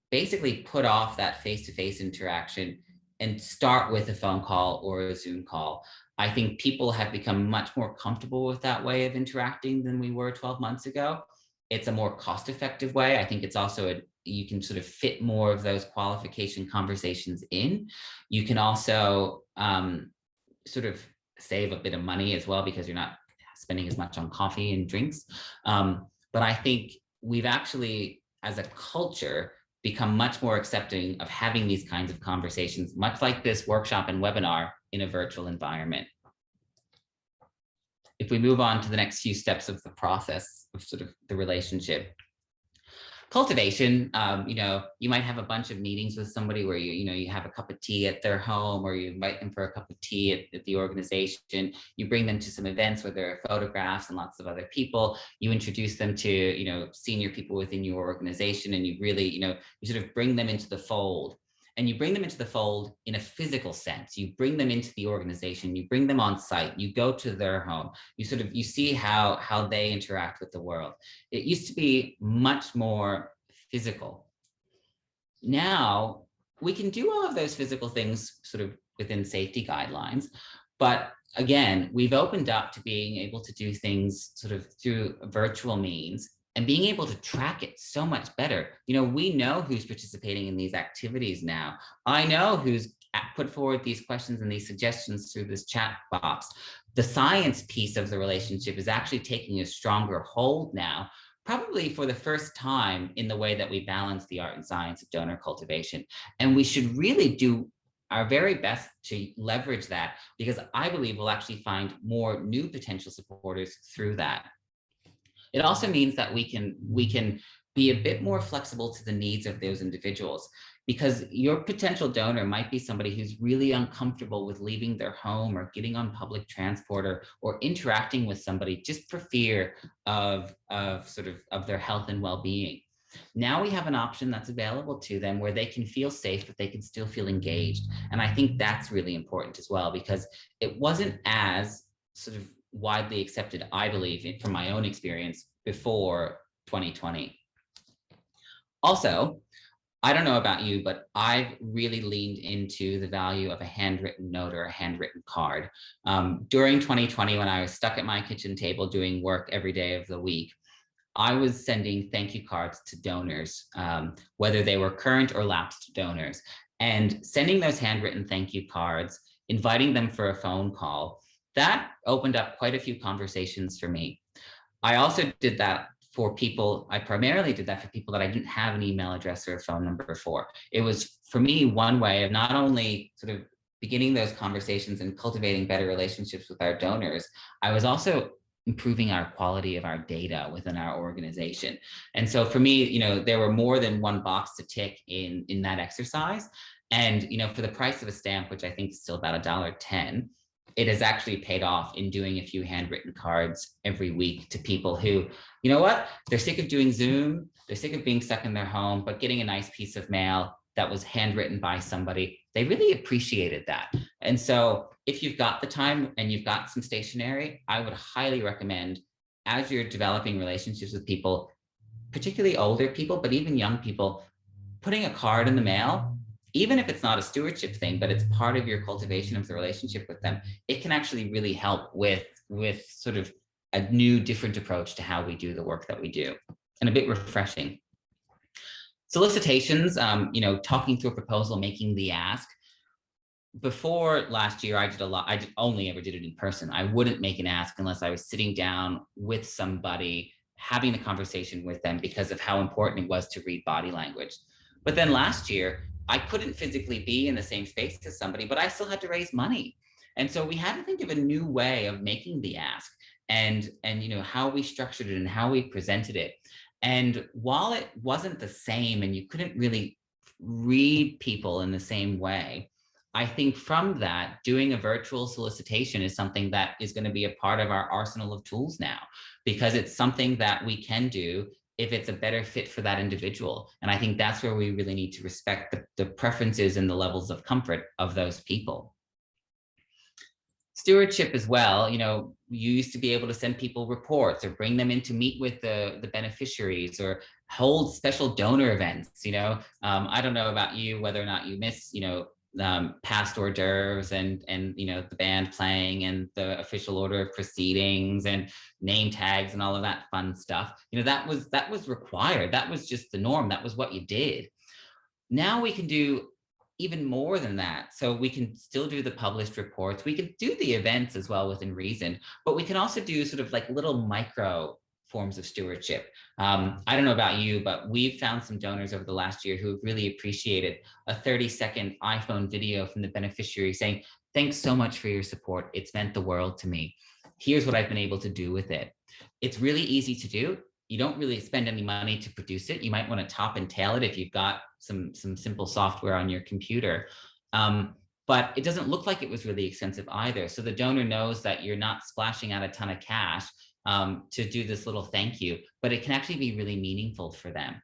[SPEAKER 2] basically put off that face-to-face interaction and start with a phone call or a Zoom call. I think people have become much more comfortable with that way of interacting than we were 12 months ago. It's a more cost-effective way. I think it's also you can sort of fit more of those qualification conversations in. You can also sort of save a bit of money as well because you're not spending as much on coffee and drinks. But I think we've actually, as a culture, become much more accepting of having these kinds of conversations, much like this workshop and webinar in a virtual environment. If we move on to the next few steps of the process of sort of the relationship. Cultivation, you know, you might have a bunch of meetings with somebody where you have a cup of tea at their home, or you invite them for a cup of tea at the organization. You bring them to some events where there are photographs and lots of other people. You introduce them to, senior people within your organization, and you really, you sort of bring them into the fold. and you bring them into the fold in a physical sense. You bring them into the organization, you bring them on site, you go to their home, you see how they interact with the world. It used to be much more physical. Now we can do all of those physical things sort of within safety guidelines, but again, we've opened up to being able to do things sort of through virtual means and being able to track it so much better. We know who's participating in these activities now. I know who's put forward these questions and these suggestions through this chat box. The science piece of the relationship is actually taking a stronger hold now, probably for the first time in the way that we balance the art and science of donor cultivation. And we should really do our very best to leverage that, because I believe we'll actually find more new potential supporters through that. It also means that we can be a bit more flexible to the needs of those individuals, because your potential donor might be somebody who's really uncomfortable with leaving their home or getting on public transport or interacting with somebody just for fear of their health and well-being. Now we have an option that's available to them where they can feel safe, but they can still feel engaged. And I think that's really important as well, because it wasn't as sort of widely accepted, I believe, from my own experience before 2020. Also, I don't know about you, but I've really leaned into the value of a handwritten note or a handwritten card. During 2020, when I was stuck at my kitchen table doing work every day of the week, I was sending thank you cards to donors, whether they were current or lapsed donors, and sending those handwritten thank you cards, inviting them for a phone call. That opened up quite a few conversations for me. I also did that for people, I primarily did that for people that I didn't have an email address or a phone number for. It was, for me, one way of not only sort of beginning those conversations and cultivating better relationships with our donors, I was also improving our quality of our data within our organization. And so for me, there were more than one box to tick in that exercise. And, for the price of a stamp, which I think is still about $1.10, it has actually paid off in doing a few handwritten cards every week to people who, they're sick of doing Zoom, they're sick of being stuck in their home, but getting a nice piece of mail that was handwritten by somebody, they really appreciated that. And so if you've got the time and you've got some stationery, I would highly recommend, as you're developing relationships with people, particularly older people, but even young people, putting a card in the mail, even if it's not a stewardship thing, but it's part of your cultivation of the relationship with them, it can actually really help with sort of a new, different approach to how we do the work that we do, and a bit refreshing. Solicitations, talking through a proposal, making the ask. Before last year, I did a lot. I only ever did it in person. I wouldn't make an ask unless I was sitting down with somebody, having the conversation with them, because of how important it was to read body language. But then last year, I couldn't physically be in the same space as somebody, but I still had to raise money. And so we had to think of a new way of making the ask, and how we structured it and how we presented it. And while it wasn't the same and you couldn't really read people in the same way, I think from that, doing a virtual solicitation is something that is going to be a part of our arsenal of tools now, because it's something that we can do if it's a better fit for that individual. And I think that's where we really need to respect the preferences and the levels of comfort of those people. Stewardship as well, you used to be able to send people reports or bring them in to meet with the beneficiaries or hold special donor events. I don't know about you, whether or not you miss, past hors d'oeuvres and the band playing and the official order of proceedings and name tags and all of that fun stuff. That was required. That was just the norm. That was what you did. Now we can do even more than that. So we can still do the published reports. We can do the events as well within reason, but we can also do sort of like little micro forms of stewardship. I don't know about you, but we've found some donors over the last year who have really appreciated a 30-second iPhone video from the beneficiary saying, "Thanks so much for your support. It's meant the world to me. Here's what I've been able to do with it." It's really easy to do. You don't really spend any money to produce it. You might want to top and tail it if you've got some simple software on your computer. But it doesn't look like it was really expensive either. So the donor knows that you're not splashing out a ton of cash to do this little thank you, but it can actually be really meaningful for them.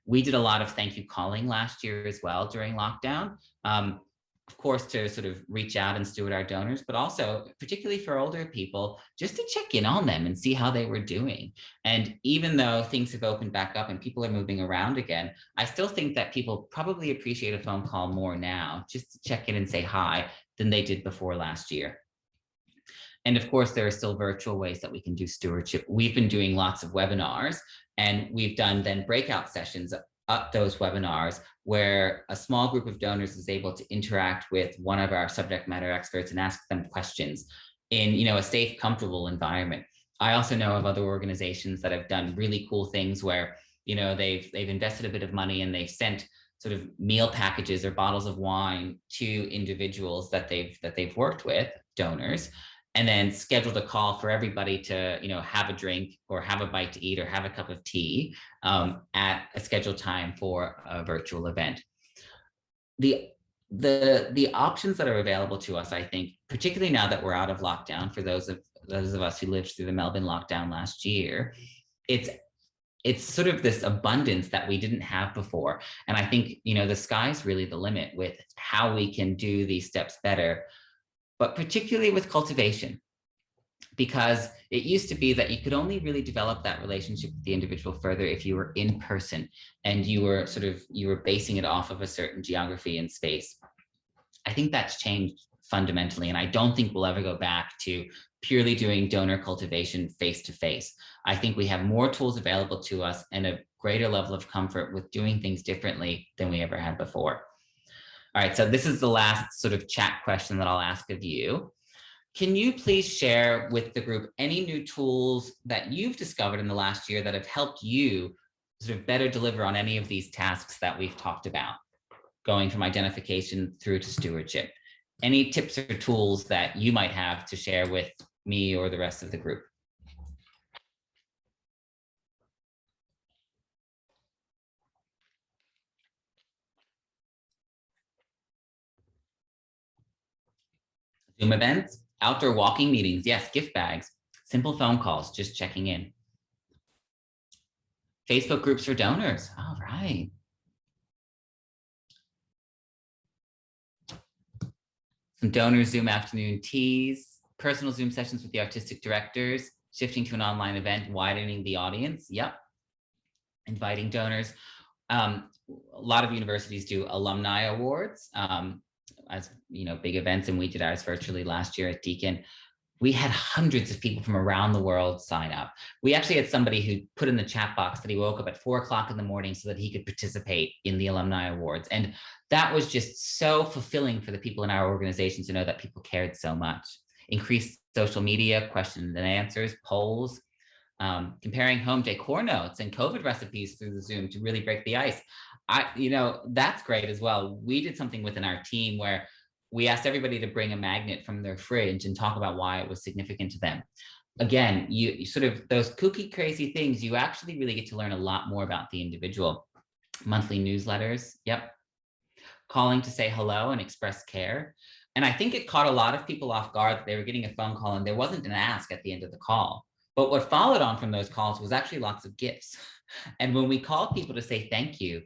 [SPEAKER 2] We did a lot of thank you calling last year as well during lockdown. Of course, to sort of reach out and steward our donors, but also particularly for older people, just to check in on them and see how they were doing. And even though things have opened back up and people are moving around again, I still think that people probably appreciate a phone call more now, just to check in and say hi, than they did before last year. And of course, there are still virtual ways that we can do stewardship. We've been doing lots of webinars, and we've done then breakout sessions up those webinars where a small group of donors is able to interact with one of our subject matter experts and ask them questions in, a safe, comfortable environment. I also know of other organizations that have done really cool things where, they've invested a bit of money and they've sent sort of meal packages or bottles of wine to individuals that they've worked with, donors, and then scheduled a call for everybody to, have a drink or have a bite to eat or have a cup of tea at a scheduled time for a virtual event. The options that are available to us, I think, particularly now that we're out of lockdown, for those of us who lived through the Melbourne lockdown last year, it's sort of this abundance that we didn't have before. And I think, the sky's really the limit with how we can do these steps better, but particularly with cultivation, because it used to be that you could only really develop that relationship with the individual further if you were in person and you were basing it off of a certain geography and space. I think that's changed fundamentally, and I don't think we'll ever go back to purely doing donor cultivation face to face. I think we have more tools available to us and a greater level of comfort with doing things differently than we ever had before. All right, so this is the last sort of chat question that I'll ask of you. Can you please share with the group any new tools that you've discovered in the last year that have helped you sort of better deliver on any of these tasks that we've talked about, going from identification through to stewardship? Any tips or tools that you might have to share with me or the rest of the group? Zoom events, outdoor walking meetings, yes, gift bags, simple phone calls, just checking in. Facebook groups for donors, all right. Some donor Zoom afternoon teas, personal Zoom sessions with the artistic directors, shifting to an online event, widening the audience, yep. Inviting donors. A lot of universities do alumni awards as big events, and we did ours virtually last year at Deakin. We had hundreds of people from around the world sign up. We actually had somebody who put in the chat box that he woke up at 4 o'clock in the morning so that he could participate in the alumni awards. And that was just so fulfilling for the people in our organization to know that people cared so much. Increased social media, questions and answers, polls, comparing home decor notes and COVID recipes through the Zoom to really break the ice. That's great as well. We did something within our team where we asked everybody to bring a magnet from their fridge and talk about why it was significant to them. Again, you sort of those kooky, crazy things, you actually really get to learn a lot more about the individual. Monthly newsletters, yep. Calling to say hello and express care. And I think it caught a lot of people off guard that they were getting a phone call and there wasn't an ask at the end of the call. But what followed on from those calls was actually lots of gifts. And when we called people to say thank you,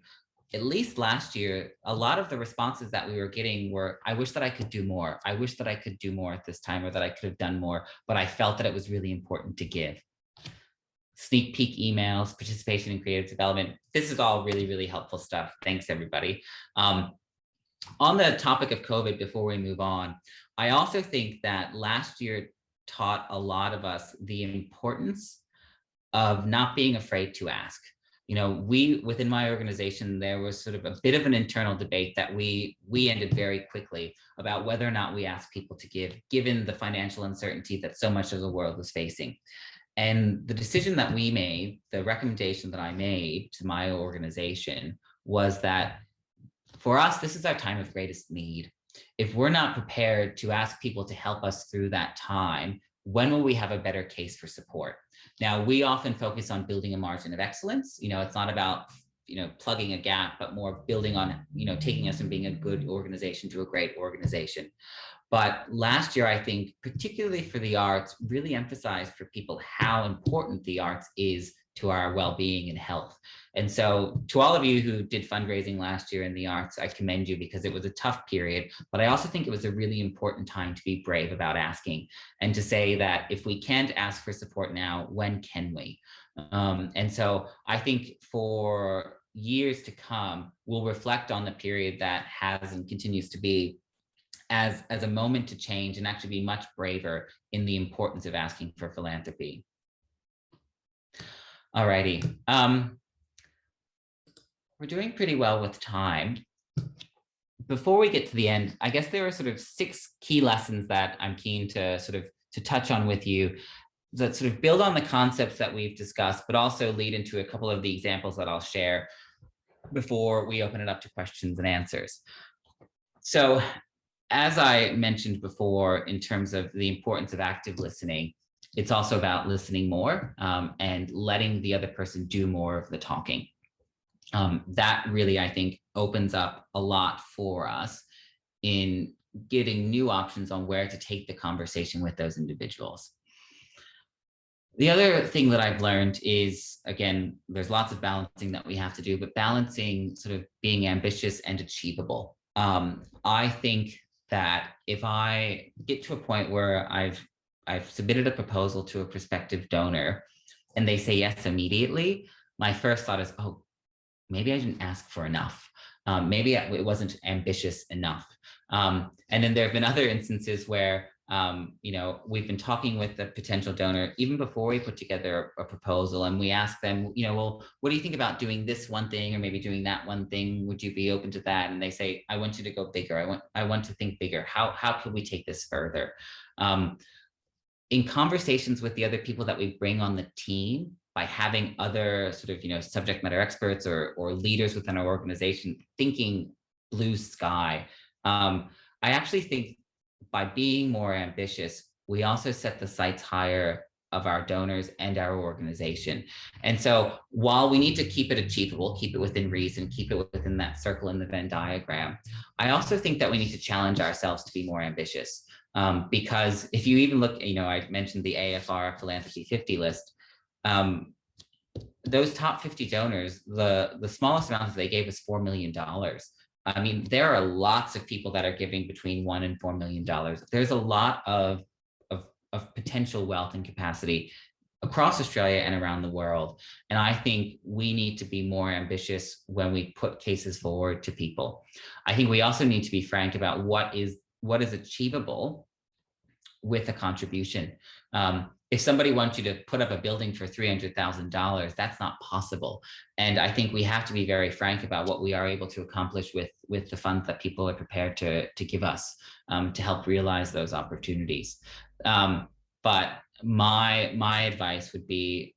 [SPEAKER 2] at least last year, a lot of the responses that we were getting were, I wish that I could do more. I wish that I could do more at this time, or that I could have done more, but I felt that it was really important to give. Sneak peek emails, participation in creative development. This is all really, really helpful stuff. Thanks, everybody. On the topic of COVID, before we move on, I also think that last year taught a lot of us the importance of not being afraid to ask. Within my organization, there was sort of a bit of an internal debate that we ended very quickly about whether or not we asked people to give, given the financial uncertainty that so much of the world was facing. And the decision that we made, the recommendation that I made to my organization was that for us, this is our time of greatest need. If we're not prepared to ask people to help us through that time, when will we have a better case for support? Now, we often focus on building a margin of excellence. It's not about, plugging a gap, but more building on, taking us from being a good organization to a great organization. But last year, I think, particularly for the arts, really emphasized for people how important the arts is to our well-being and health. And so to all of you who did fundraising last year in the arts, I commend you, because it was a tough period, but I also think it was a really important time to be brave about asking, and to say that if we can't ask for support now, when can we? And so I think for years to come, we'll reflect on the period that has and continues to be as a moment to change and actually be much braver in the importance of asking for philanthropy. Alrighty, we're doing pretty well with time. Before we get to the end, I guess there are sort of 6 key lessons that I'm keen to touch on with you, that sort of build on the concepts that we've discussed, but also lead into a couple of the examples that I'll share before we open it up to questions and answers. So, as I mentioned before, in terms of the importance of active listening, it's also about listening more and letting the other person do more of the talking. That really, I think, opens up a lot for us in getting new options on where to take the conversation with those individuals. The other thing that I've learned is, again, there's lots of balancing that we have to do, but balancing sort of being ambitious and achievable. I think that if I get to a point where I've submitted a proposal to a prospective donor and they say yes immediately, my first thought is, oh, maybe I didn't ask for enough. Maybe it wasn't ambitious enough. And then there have been other instances where we've been talking with the potential donor even before we put together a proposal, and we ask them, well, what do you think about doing this one thing, or maybe doing that one thing? Would you be open to that? And they say, I want you to go bigger. I want to think bigger. How can we take this further? In conversations with the other people that we bring on the team, by having other sort of subject matter experts or leaders within our organization thinking blue sky, I actually think by being more ambitious, we also set the sights higher of our donors and our organization. And so while we need to keep it achievable, keep it within reason, keep it within that circle in the Venn diagram, I also think that we need to challenge ourselves to be more ambitious. Because if you even look, I mentioned the AFR Philanthropy 50 list. Those top 50 donors, the smallest amount that they gave us $4 million. I mean, there are lots of people that are giving between $1 and $4 million. There's a lot of potential wealth and capacity across Australia and around the world. And I think we need to be more ambitious when we put cases forward to people. I think we also need to be frank about what is achievable with a contribution. If somebody wants you to put up a building for $300,000, that's not possible. And I think we have to be very frank about what we are able to accomplish with the funds that people are prepared to give us to help realize those opportunities. But my advice would be,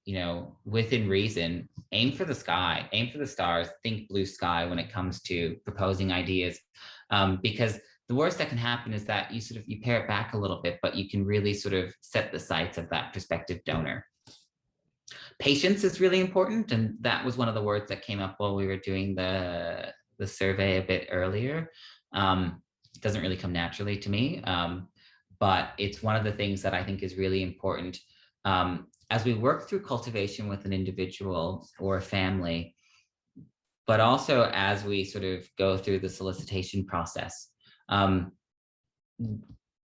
[SPEAKER 2] within reason, aim for the sky, aim for the stars, think blue sky when it comes to proposing ideas, because the worst that can happen is that you pare it back a little bit, but you can really sort of set the sights of that prospective donor. Patience is really important, and that was one of the words that came up while we were doing the survey a bit earlier. It doesn't really come naturally to me, but it's one of the things that I think is really important as we work through cultivation with an individual or a family, but also as we sort of go through the solicitation process.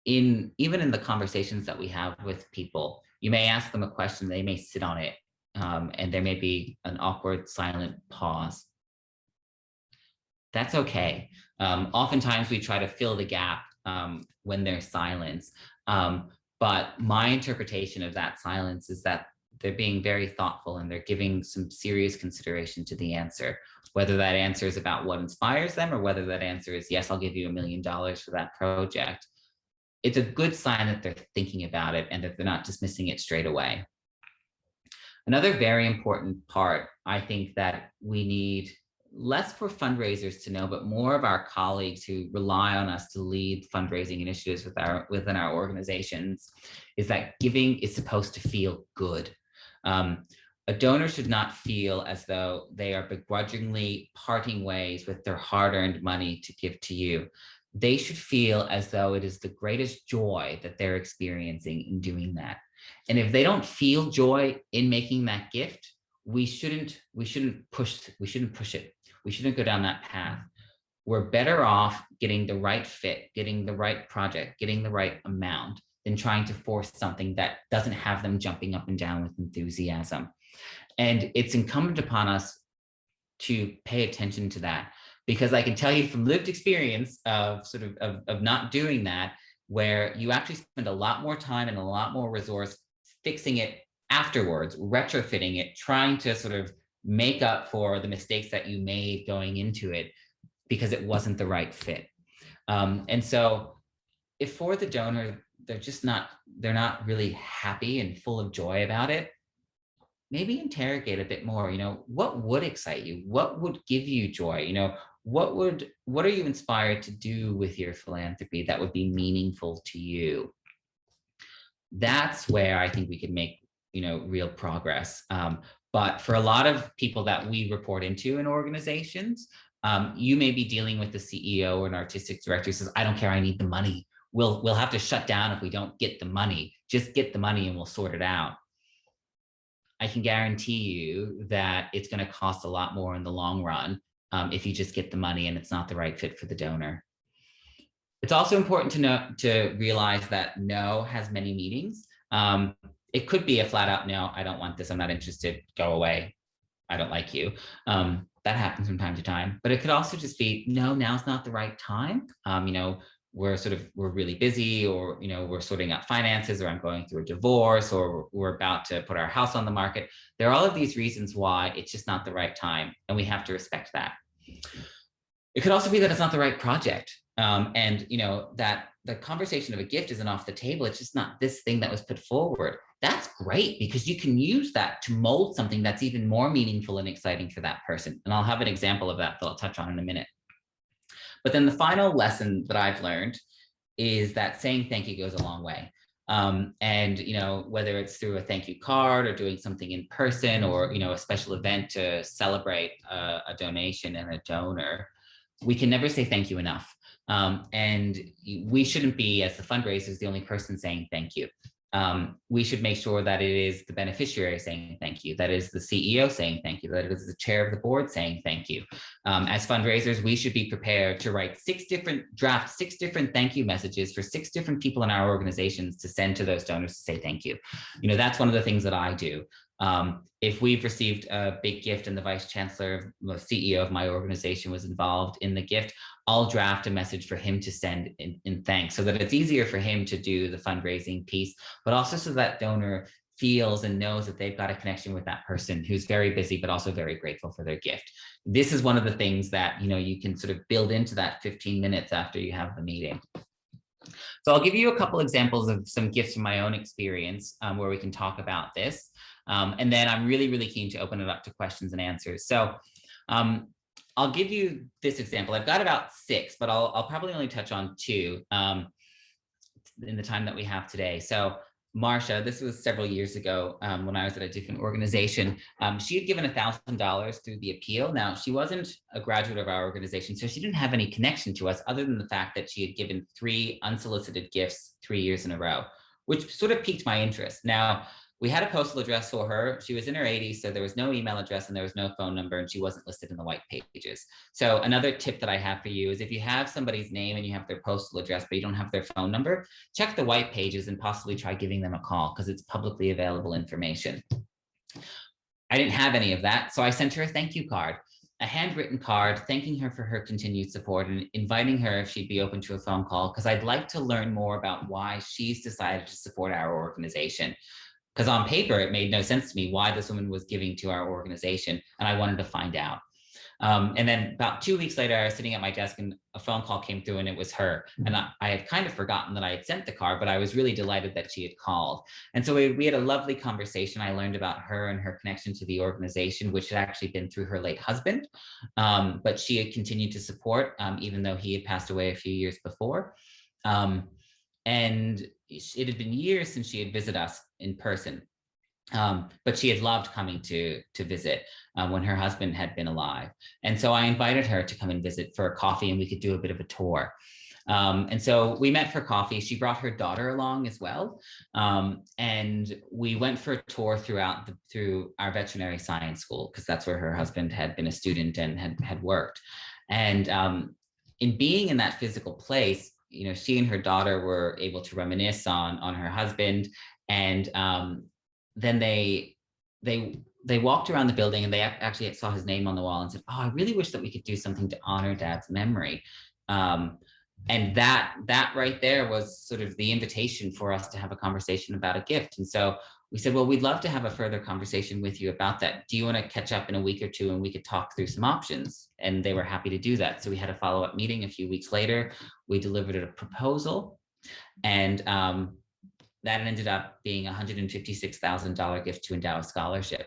[SPEAKER 2] Even in the conversations that we have with people, you may ask them a question, they may sit on it, and there may be an awkward, silent pause. That's okay. Oftentimes we try to fill the gap when there's silence, but my interpretation of that silence is that they're being very thoughtful and they're giving some serious consideration to the answer, whether that answer is about what inspires them or whether that answer is, yes, I'll give you $1 million for that project. It's a good sign that they're thinking about it and that they're not dismissing it straight away. Another very important part, I think, that we need less for fundraisers to know, but more of our colleagues who rely on us to lead fundraising initiatives within our organizations, is that giving is supposed to feel good. A donor should not feel as though they are begrudgingly parting ways with their hard-earned money to give to you. They should feel as though it is the greatest joy that they're experiencing in doing that. And if they don't feel joy in making that gift, we shouldn't push it. We shouldn't go down that path. We're better off getting the right fit, getting the right project, getting the right amount than trying to force something that doesn't have them jumping up and down with enthusiasm. And it's incumbent upon us to pay attention to that, because I can tell you from lived experience of of not doing that, where you actually spend a lot more time and a lot more resource fixing it afterwards, retrofitting it, trying to sort of make up for the mistakes that you made going into it because it wasn't the right fit. And so if for the donor, they're not really happy and full of joy about it, maybe interrogate a bit more. What would excite you? What would give you joy? What are you inspired to do with your philanthropy that would be meaningful to you? That's where I think we could make real progress. But for a lot of people that we report into in organizations, you may be dealing with the CEO or an artistic director who says, I don't care, I need the money. We'll have to shut down if we don't get the money. Just get the money and we'll sort it out. I can guarantee you that it's going to cost a lot more in the long run if you just get the money and it's not the right fit for the donor. It's also important to realize that no has many meanings. It could be a flat out no, I don't want this, I'm not interested, go away, I don't like you. That happens from time to time, but it could also just be no, now's not the right time. We're really busy, or we're sorting out finances, or I'm going through a divorce, or we're about to put our house on the market. There are all of these reasons why it's just not the right time, and we have to respect that. It could also be that it's not the right project, and that the conversation of a gift isn't off the table. It's just not this thing that was put forward. That's great, because you can use that to mold something that's even more meaningful and exciting for that person. And I'll have an example of that I'll touch on in a minute. But then the final lesson that I've learned is that saying thank you goes a long way. And whether it's through a thank you card, or doing something in person, or a special event to celebrate a donation and a donor, we can never say thank you enough. And we shouldn't be, as the fundraisers, the only person saying thank you. We should make sure that it is the beneficiary saying thank you, that is the CEO saying thank you, that it is the chair of the board saying thank you. As fundraisers, we should be prepared to write 6 different thank you messages for 6 different people in our organizations to send to those donors to say thank you. That's one of the things that I do. If we've received a big gift and the vice chancellor, the CEO of my organization was involved in the gift, I'll draft a message for him to send in thanks, so that it's easier for him to do the fundraising piece, but also so that donor feels and knows that they've got a connection with that person who's very busy, but also very grateful for their gift. This is one of the things that, you can sort of build into that 15 minutes after you have the meeting. So I'll give you a couple examples of some gifts from my own experience where we can talk about this. And then I'm really, really keen to open it up to questions and answers. So I'll give you this example. I've got about 6, but I'll probably only touch on 2 in the time that we have today. So Marsha, this was several years ago when I was at a different organization. She had given $1,000 through the appeal. Now, she wasn't a graduate of our organization, so she didn't have any connection to us other than the fact that she had given 3 unsolicited gifts 3 years in a row, which sort of piqued my interest. Now, we had a postal address for her. She was in her 80s, so there was no email address and there was no phone number, and she wasn't listed in the white pages. So another tip that I have for you is if you have somebody's name and you have their postal address, but you don't have their phone number, check the white pages and possibly try giving them a call, because it's publicly available information. I didn't have any of that, so I sent her a thank you card, a handwritten card thanking her for her continued support and inviting her if she'd be open to a phone call, because I'd like to learn more about why she's decided to support our organization. Because on paper, it made no sense to me why this woman was giving to our organization, and I wanted to find out. And then about 2 weeks later, I was sitting at my desk and a phone call came through, and it was her. And I had kind of forgotten that I had sent the card, but I was really delighted that she had called. And so we had a lovely conversation. I learned about her and her connection to the organization, which had actually been through her late husband. But she had continued to support, even though he had passed away a few years before. And it had been years since she had visited us in person, but she had loved coming to visit when her husband had been alive. And so I invited her to come and visit for a coffee, and we could do a bit of a tour. And so we met for coffee. She brought her daughter along as well. And we went for a tour through our veterinary science school, because that's where her husband had been a student and had worked. And in being in that physical place, you know, she and her daughter were able to reminisce on her husband. And then they walked around the building, and they actually saw his name on the wall and said, "Oh, I really wish that we could do something to honor Dad's memory." And that right there was sort of the invitation for us to have a conversation about a gift. And so we said, well, we'd love to have a further conversation with you about that. Do you want to catch up in a week or two and we could talk through some options? And they were happy to do that. So we had a follow-up meeting a few weeks later. We delivered a proposal, and that ended up being a $156,000 gift to endow a scholarship.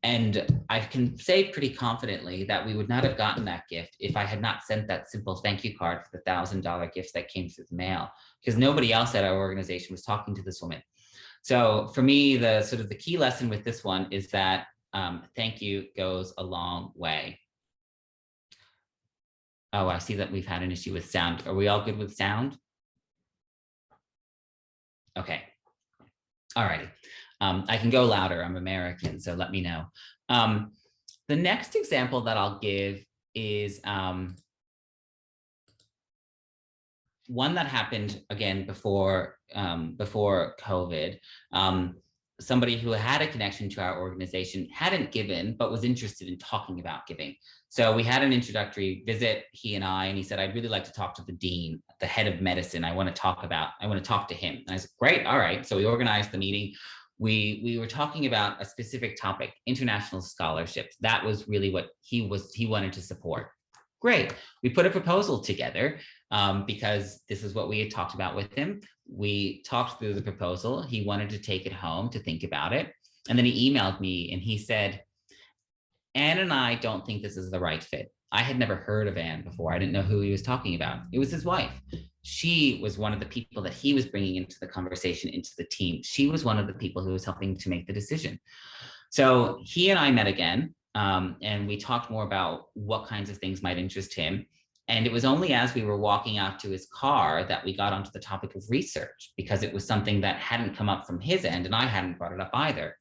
[SPEAKER 2] And I can say pretty confidently that we would not have gotten that gift if I had not sent that simple thank you card for the $1,000 gifts that came through the mail, because nobody else at our organization was talking to this woman. So for me, the sort of the key lesson with this one is that thank you goes a long way. Oh, I see that we've had an issue with sound. Are we all good with sound? Okay. All righty. I can go louder. I'm American, so let me know. The next example that I'll give is one that happened again before COVID. Somebody who had a connection to our organization hadn't given, but was interested in talking about giving. So we had an introductory visit, he and he said, "I'd really like to talk to the dean, the head of medicine. I want to talk to him." And I said, "Great, all right." So we organized the meeting. We were talking about a specific topic, international scholarships. That was really what he wanted to support. Great. We put a proposal together because this is what we had talked about with him. We talked through the proposal. He wanted to take it home to think about it. And then he emailed me and he said, "Anne and I don't think this is the right fit." I had never heard of Anne before. I didn't know who he was talking about. It was his wife. She was one of the people that he was bringing into the conversation, into the team. She was one of the people who was helping to make the decision. So he and I met again, and we talked more about what kinds of things might interest him. And it was only as we were walking out to his car that we got onto the topic of research, because it was something that hadn't come up from his end, and I hadn't brought it up either.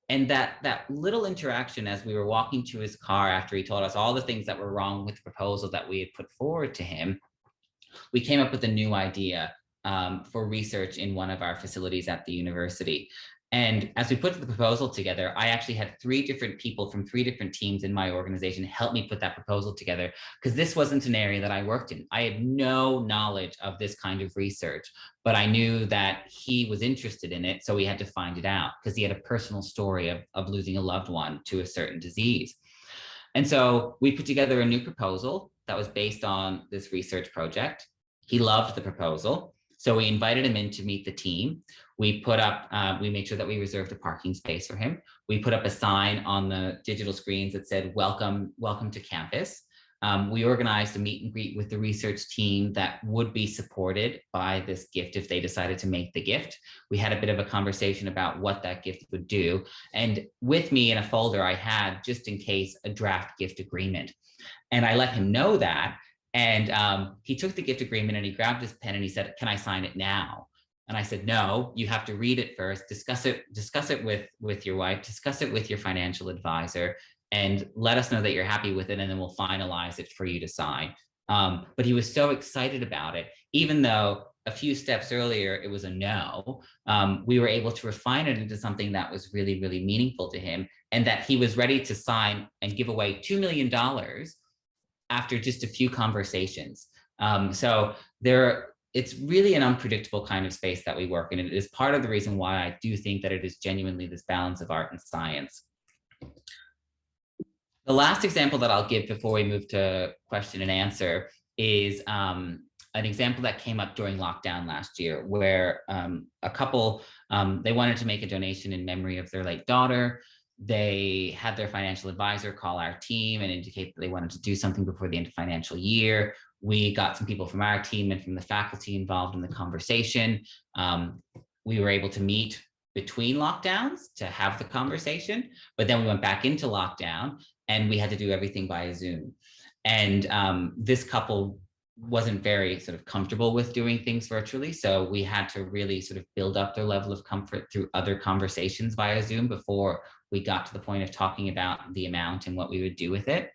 [SPEAKER 2] And that little interaction as we were walking to his car after he told us all the things that were wrong with the proposal that we had put forward to him, we came up with a new idea for research in one of our facilities at the university. And as we put the proposal together, I actually had 3 different people from 3 different teams in my organization help me put that proposal together, because this wasn't an area that I worked in. I had no knowledge of this kind of research, but I knew that he was interested in it. So we had to find it out, because he had a personal story of losing a loved one to a certain disease. And so we put together a new proposal that was based on this research project. He loved the proposal. So we invited him in to meet the team. We put up, we made sure that we reserved a parking space for him. We put up a sign on the digital screens that said, welcome to campus. We organized a meet and greet with the research team that would be supported by this gift if they decided to make the gift. We had a bit of a conversation about what that gift would do. And with me in a folder, I had, just in case, a draft gift agreement. And I let him know that. And he took the gift agreement and he grabbed his pen and he said, "Can I sign it now?" And I said, "No, you have to read it first, discuss it with your wife, discuss it with your financial advisor, and let us know that you're happy with it, and then we'll finalize it for you to sign." But he was so excited about it, even though a few steps earlier it was a no. We were able to refine it into something that was really, really meaningful to him, and that he was ready to sign and give away $2 million after just a few conversations. So it's really an unpredictable kind of space that we work in. And it is part of the reason why I do think that it is genuinely this balance of art and science. The last example that I'll give before we move to question and answer is an example that came up during lockdown last year, where a couple, they wanted to make a donation in memory of their late daughter. They had their financial advisor call our team and indicate that they wanted to do something before the end of financial year. We got some people from our team and from the faculty involved in the conversation. We were able to meet between lockdowns to have the conversation, but then we went back into lockdown and we had to do everything via Zoom. And this couple wasn't very sort of comfortable with doing things virtually. So we had to really sort of build up their level of comfort through other conversations via Zoom before we got to the point of talking about the amount and what we would do with it.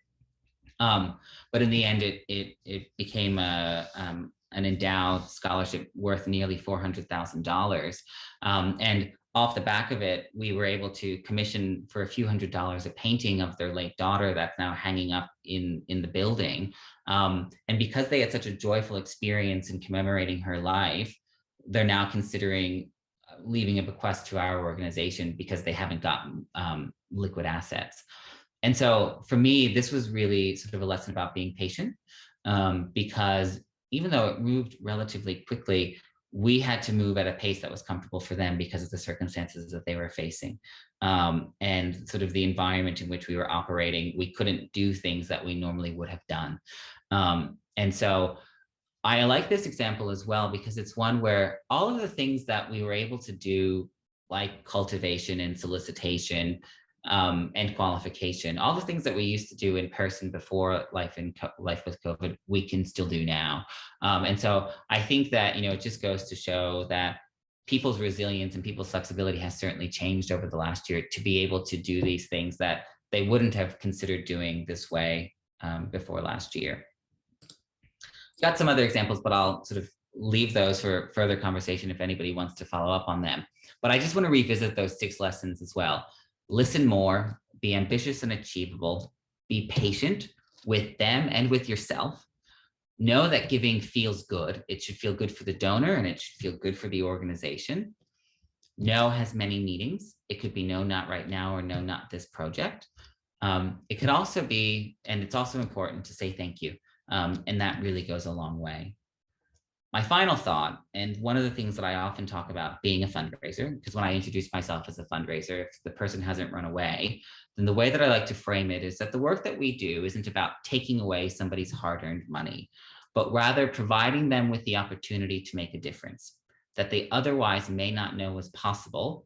[SPEAKER 2] But in the end, it became an endowed scholarship worth nearly $400,000. And off the back of it, we were able to commission for a few $100s a painting of their late daughter that's now hanging up in the building. And because they had such a joyful experience in commemorating her life, they're now considering leaving a bequest to our organization because they haven't gotten liquid assets. And so for me, this was really sort of a lesson about being patient, because even though it moved relatively quickly, we had to move at a pace that was comfortable for them because of the circumstances that they were facing, and sort of the environment in which we were operating. We couldn't do things that we normally would have done. And so I like this example as well, because it's one where all of the things that we were able to do, like cultivation and solicitation, and qualification, all the things that we used to do in person before life with COVID, we can still do now. And so I think that, it just goes to show that people's resilience and people's flexibility has certainly changed over the last year to be able to do these things that they wouldn't have considered doing this way before last year. Got some other examples, but I'll sort of leave those for further conversation if anybody wants to follow up on them. But I just want to revisit those 6 lessons as well. Listen more, be ambitious and achievable, be patient with them and with yourself. Know that giving feels good. It should feel good for the donor and it should feel good for the organization. No has many meanings. It could be no, not right now, or no, not this project. It could also be, and it's also important to say thank you. And that really goes a long way. My final thought, and one of the things that I often talk about being a fundraiser, because when I introduce myself as a fundraiser, if the person hasn't run away, then the way that I like to frame it is that the work that we do isn't about taking away somebody's hard-earned money, but rather providing them with the opportunity to make a difference that they otherwise may not know was possible,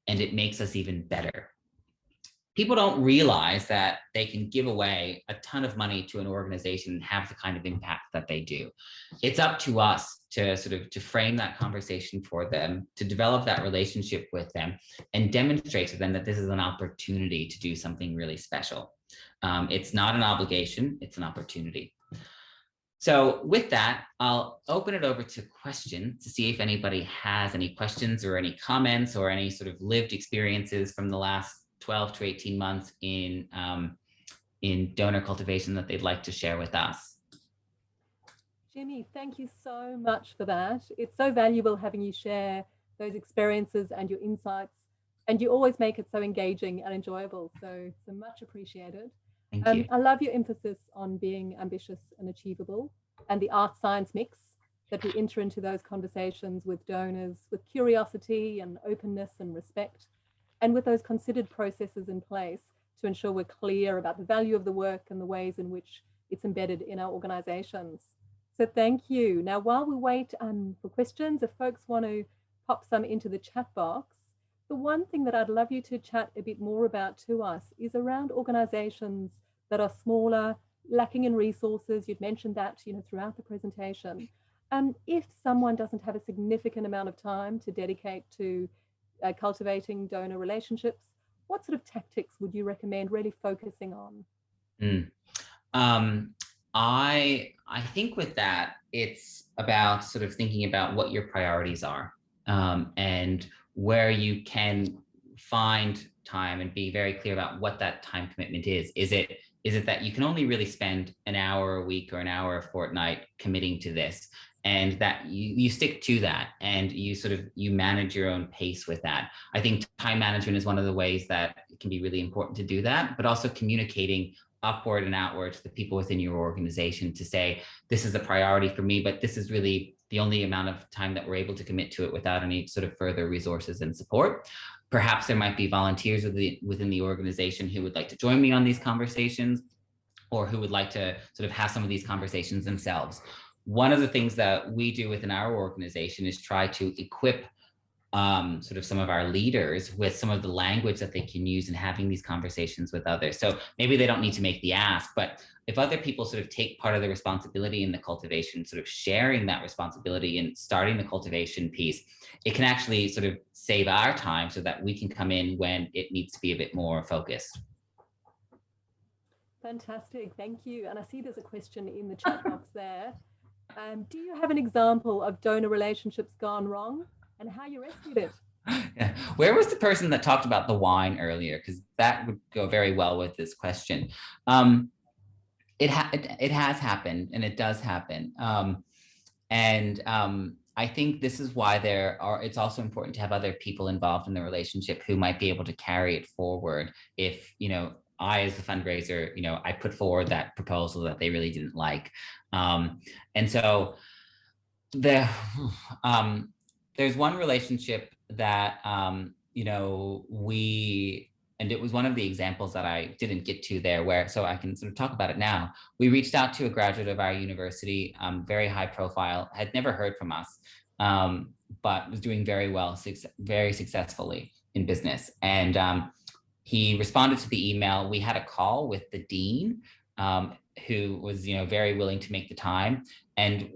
[SPEAKER 2] and it makes us even better. People don't realize that they can give away a ton of money to an organization and have the kind of impact that they do. It's up to us to to frame that conversation for them, to develop that relationship with them, and demonstrate to them that this is an opportunity to do something really special. It's not an obligation, it's an opportunity. So with that, I'll open it over to questions to see if anybody has any questions or any comments or any sort of lived experiences from the last 12 to 18 months in donor cultivation that they'd like to share with us.
[SPEAKER 1] Jimmy, thank you so much for that. It's so valuable having you share those experiences and your insights, and you always make it so engaging and enjoyable. So much appreciated.
[SPEAKER 2] Thank you.
[SPEAKER 1] I love your emphasis on being ambitious and achievable, and the art science mix that we enter into those conversations with donors with curiosity and openness and respect, and with those considered processes in place to ensure we're clear about the value of the work and the ways in which it's embedded in our organizations. So thank you. Now, while we wait for questions, if folks want to pop some into the chat box, the one thing that I'd love you to chat a bit more about to us is around organizations that are smaller, lacking in resources. You'd mentioned that, throughout the presentation. If someone doesn't have a significant amount of time to dedicate to cultivating donor relationships, what sort of tactics would you recommend really focusing on?
[SPEAKER 2] I think with that, it's about sort of thinking about what your priorities are, and where you can find time, and be very clear about what that time commitment is. Is it that you can only really spend an hour a week or an hour a fortnight committing to this, and that you stick to that, and you manage your own pace with that? I think time management is one of the ways that it can be really important to do that, but also communicating upward and outward to the people within your organization to say, this is a priority for me, but this is really the only amount of time that we're able to commit to it without any sort of further resources and support. Perhaps there might be volunteers within the organization who would like to join me on these conversations, or who would like to sort of have some of these conversations themselves. One of the things that we do within our organization is try to equip sort of some of our leaders with some of the language that they can use in having these conversations with others. So maybe they don't need to make the ask, but if other people sort of take part of the responsibility in the cultivation, sort of sharing that responsibility and starting the cultivation piece, it can actually sort of save our time so that we can come in when it needs to be a bit more focused.
[SPEAKER 1] Fantastic, thank you. And I see there's a question in the chat box there. Do you have an example of donor relationships gone wrong and how you rescued it?
[SPEAKER 2] Yeah. Where was the person that talked about the wine earlier? Because that would go very well with this question. It has happened, and it does happen. I think this is why it's also important to have other people involved in the relationship who might be able to carry it forward. If, I, as the fundraiser, I put forward that proposal that they really didn't like. And so there, there's one relationship that, and it was one of the examples that I didn't get to there, so I can sort of talk about it now. We reached out to a graduate of our university, very high profile, had never heard from us, but was doing very well, very successfully in business. And he responded to the email. We had a call with the dean, who was, very willing to make the time. And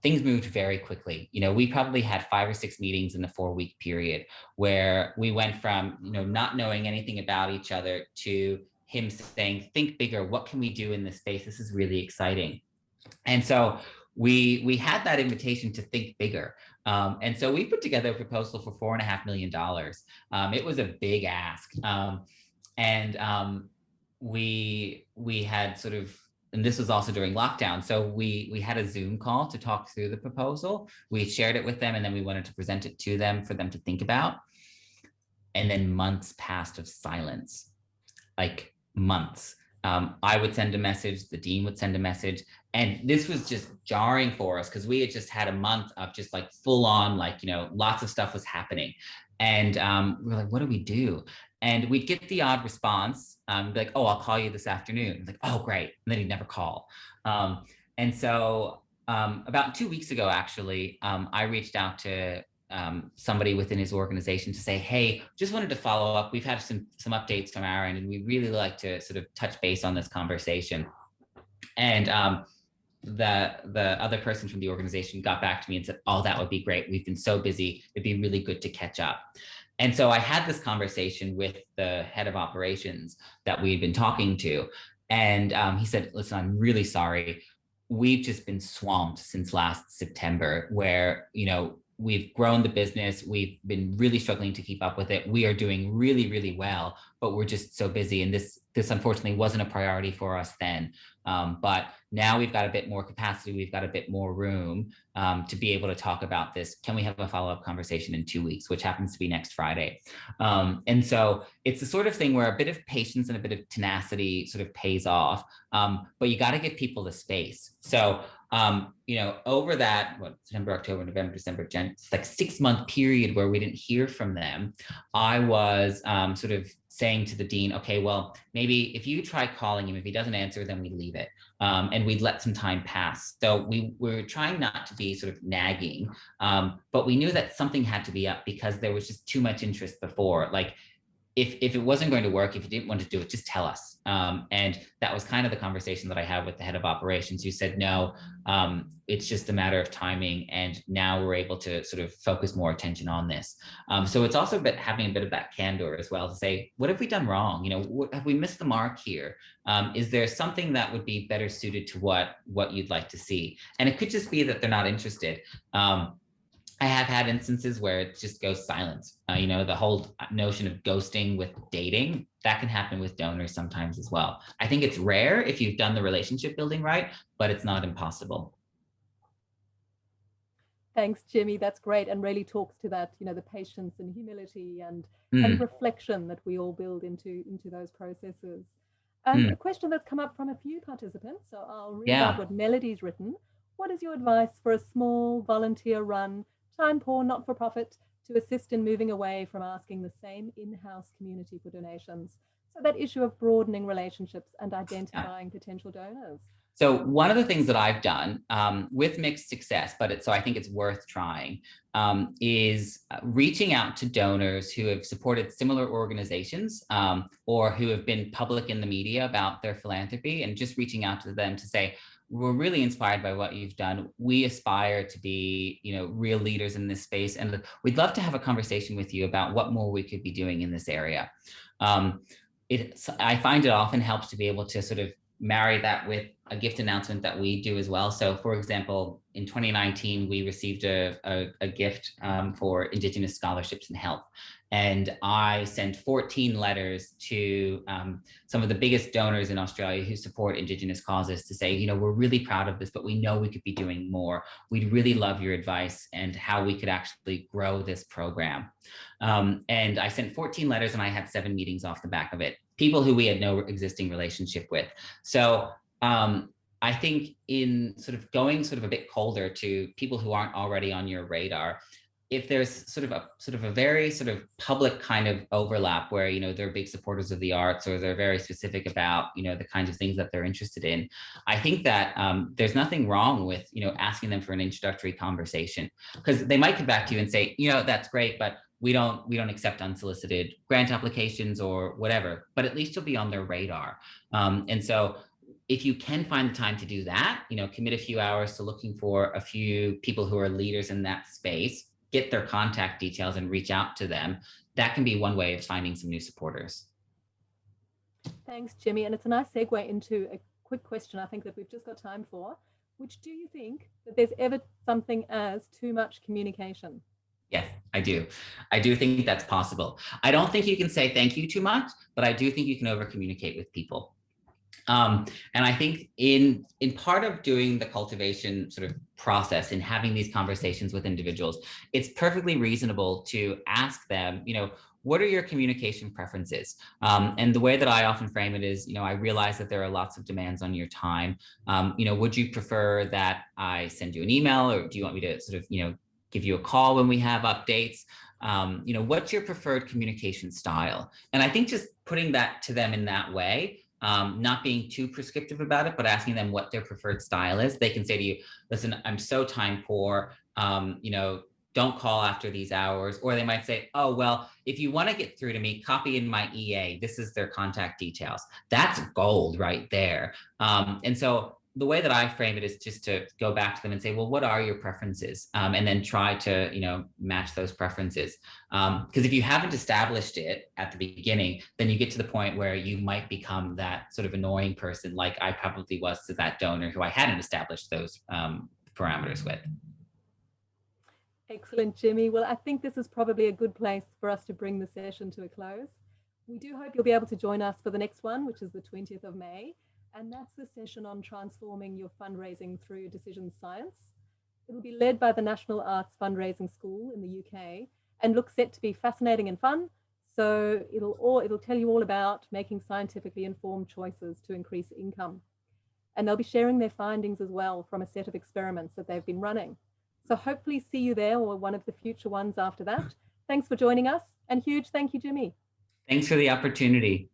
[SPEAKER 2] things moved very quickly. We probably had 5 or 6 meetings in the 4-week period where we went from, not knowing anything about each other to him saying, think bigger. What can we do in this space? This is really exciting. And so we had that invitation to think bigger. And so we put together a proposal for $4.5 million. It was a big ask. We had sort of, and this was also during lockdown. So we had a Zoom call to talk through the proposal. We shared it with them, and then we wanted to present it to them for them to think about. And then months passed of silence, like months. I would send a message, the dean would send a message. And this was just jarring for us because we had just had a month of just like full on, lots of stuff was happening. And we're like, what do we do? And we'd get the odd response, be like, oh, I'll call you this afternoon. Like, oh, great. And then he'd never call. And so about 2 weeks ago, actually, I reached out to somebody within his organization to say, hey, just wanted to follow up. We've had some updates from our end, and we really like to sort of touch base on this conversation. And the other person from the organization got back to me and said, oh, that would be great. We've been so busy. It'd be really good to catch up. And so I had this conversation with the head of operations that we'd been talking to. And he said, listen, I'm really sorry. We've just been swamped since last September, where, we've grown the business. We've been really struggling to keep up with it. We are doing really, really well, but we're just so busy. And this unfortunately wasn't a priority for us then. But now we've got a bit more capacity. We've got a bit more room to be able to talk about this. Can we have a follow-up conversation in 2 weeks, which happens to be next Friday? And so it's the sort of thing where a bit of patience and a bit of tenacity sort of pays off, but you got to give people the space. So over that, September, October, November, December, it's like 6-month period where we didn't hear from them. I was sort of saying to the dean, okay, well, maybe if you try calling him, if he doesn't answer, then we leave it. And we'd let some time pass. So we were trying not to be sort of nagging, but we knew that something had to be up because there was just too much interest before. Like, if it wasn't going to work, if you didn't want to do it, just tell us. And that was kind of the conversation that I had with the head of operations, who said, no, it's just a matter of timing. And now we're able to sort of focus more attention on this. So it's also having a bit of that candor as well to say, what have we done wrong? Have we missed the mark here? Is there something that would be better suited to what you'd like to see? And it could just be that they're not interested. I have had instances where it just goes silent. The whole notion of ghosting with dating, that can happen with donors sometimes as well. I think it's rare if you've done the relationship building right, but it's not impossible.
[SPEAKER 1] Thanks, Jimmy. That's great, and really talks to that, the patience and humility and reflection that we all build into those processes. A question that's come up from a few participants, so I'll read out what Melody's written. What is your advice for a small volunteer-run, time-poor, not-for-profit to assist in moving away from asking the same in-house community for donations? So that issue of broadening relationships and identifying potential donors.
[SPEAKER 2] So one of the things that I've done with mixed success, so I think it's worth trying, is reaching out to donors who have supported similar organizations or who have been public in the media about their philanthropy, and just reaching out to them to say, we're really inspired by what you've done. We aspire to be, real leaders in this space, and we'd love to have a conversation with you about what more we could be doing in this area. I find it often helps to be able to sort of marry that with a gift announcement that we do as well. So for example, in 2019, we received a gift for Indigenous scholarships in health. And I sent 14 letters to some of the biggest donors in Australia who support Indigenous causes to say, we're really proud of this, but we know we could be doing more. We'd really love your advice and how we could actually grow this program. And I sent 14 letters and I had 7 meetings off the back of it, people who we had no existing relationship with. So I think in sort of going a bit colder to people who aren't already on your radar, if there's sort of a very sort of public kind of overlap where, they're big supporters of the arts, or they're very specific about, the kinds of things that they're interested in, I think that there's nothing wrong with, asking them for an introductory conversation, because they might come back to you and say, that's great, but we don't accept unsolicited grant applications or whatever, but at least you'll be on their radar. And so if you can find the time to do that, commit a few hours to looking for a few people who are leaders in that space, get their contact details and reach out to them, that can be one way of finding some new supporters.
[SPEAKER 1] Thanks, Jimmy. And it's a nice segue into a quick question I think that we've just got time for, which, do you think that there's ever something as too much communication?
[SPEAKER 2] Yes, I do. I do think that's possible. I don't think you can say thank you too much, but I do think you can over communicate with people. And I think in part of doing the cultivation sort of process and having these conversations with individuals, it's perfectly reasonable to ask them, what are your communication preferences? And the way that I often frame it is, I realize that there are lots of demands on your time. Would you prefer that I send you an email, or do you want me to sort of, give you a call when we have updates? What's your preferred communication style? And I think just putting that to them in that way, not being too prescriptive about it, but asking them what their preferred style is. They can say to you, listen, I'm so time poor, don't call after these hours. Or they might say, oh, well, if you want to get through to me, copy in my EA. This is their contact details. That's gold right there. And so the way that I frame it is just to go back to them and say, well, what are your preferences? And then try to, match those preferences. Because if you haven't established it at the beginning, then you get to the point where you might become that sort of annoying person, like I probably was to that donor who I hadn't established those parameters with.
[SPEAKER 1] Excellent, Jimmy. Well, I think this is probably a good place for us to bring the session to a close. We do hope you'll be able to join us for the next one, which is the 20th of May. And that's the session on transforming your fundraising through decision science. It'll be led by the National Arts Fundraising School in the UK and looks set to be fascinating and fun. So it'll tell you all about making scientifically informed choices to increase income. And they'll be sharing their findings as well from a set of experiments that they've been running. So hopefully see you there, or one of the future ones after that. Thanks for joining us, and huge thank you, Jimmy.
[SPEAKER 2] Thanks for the opportunity.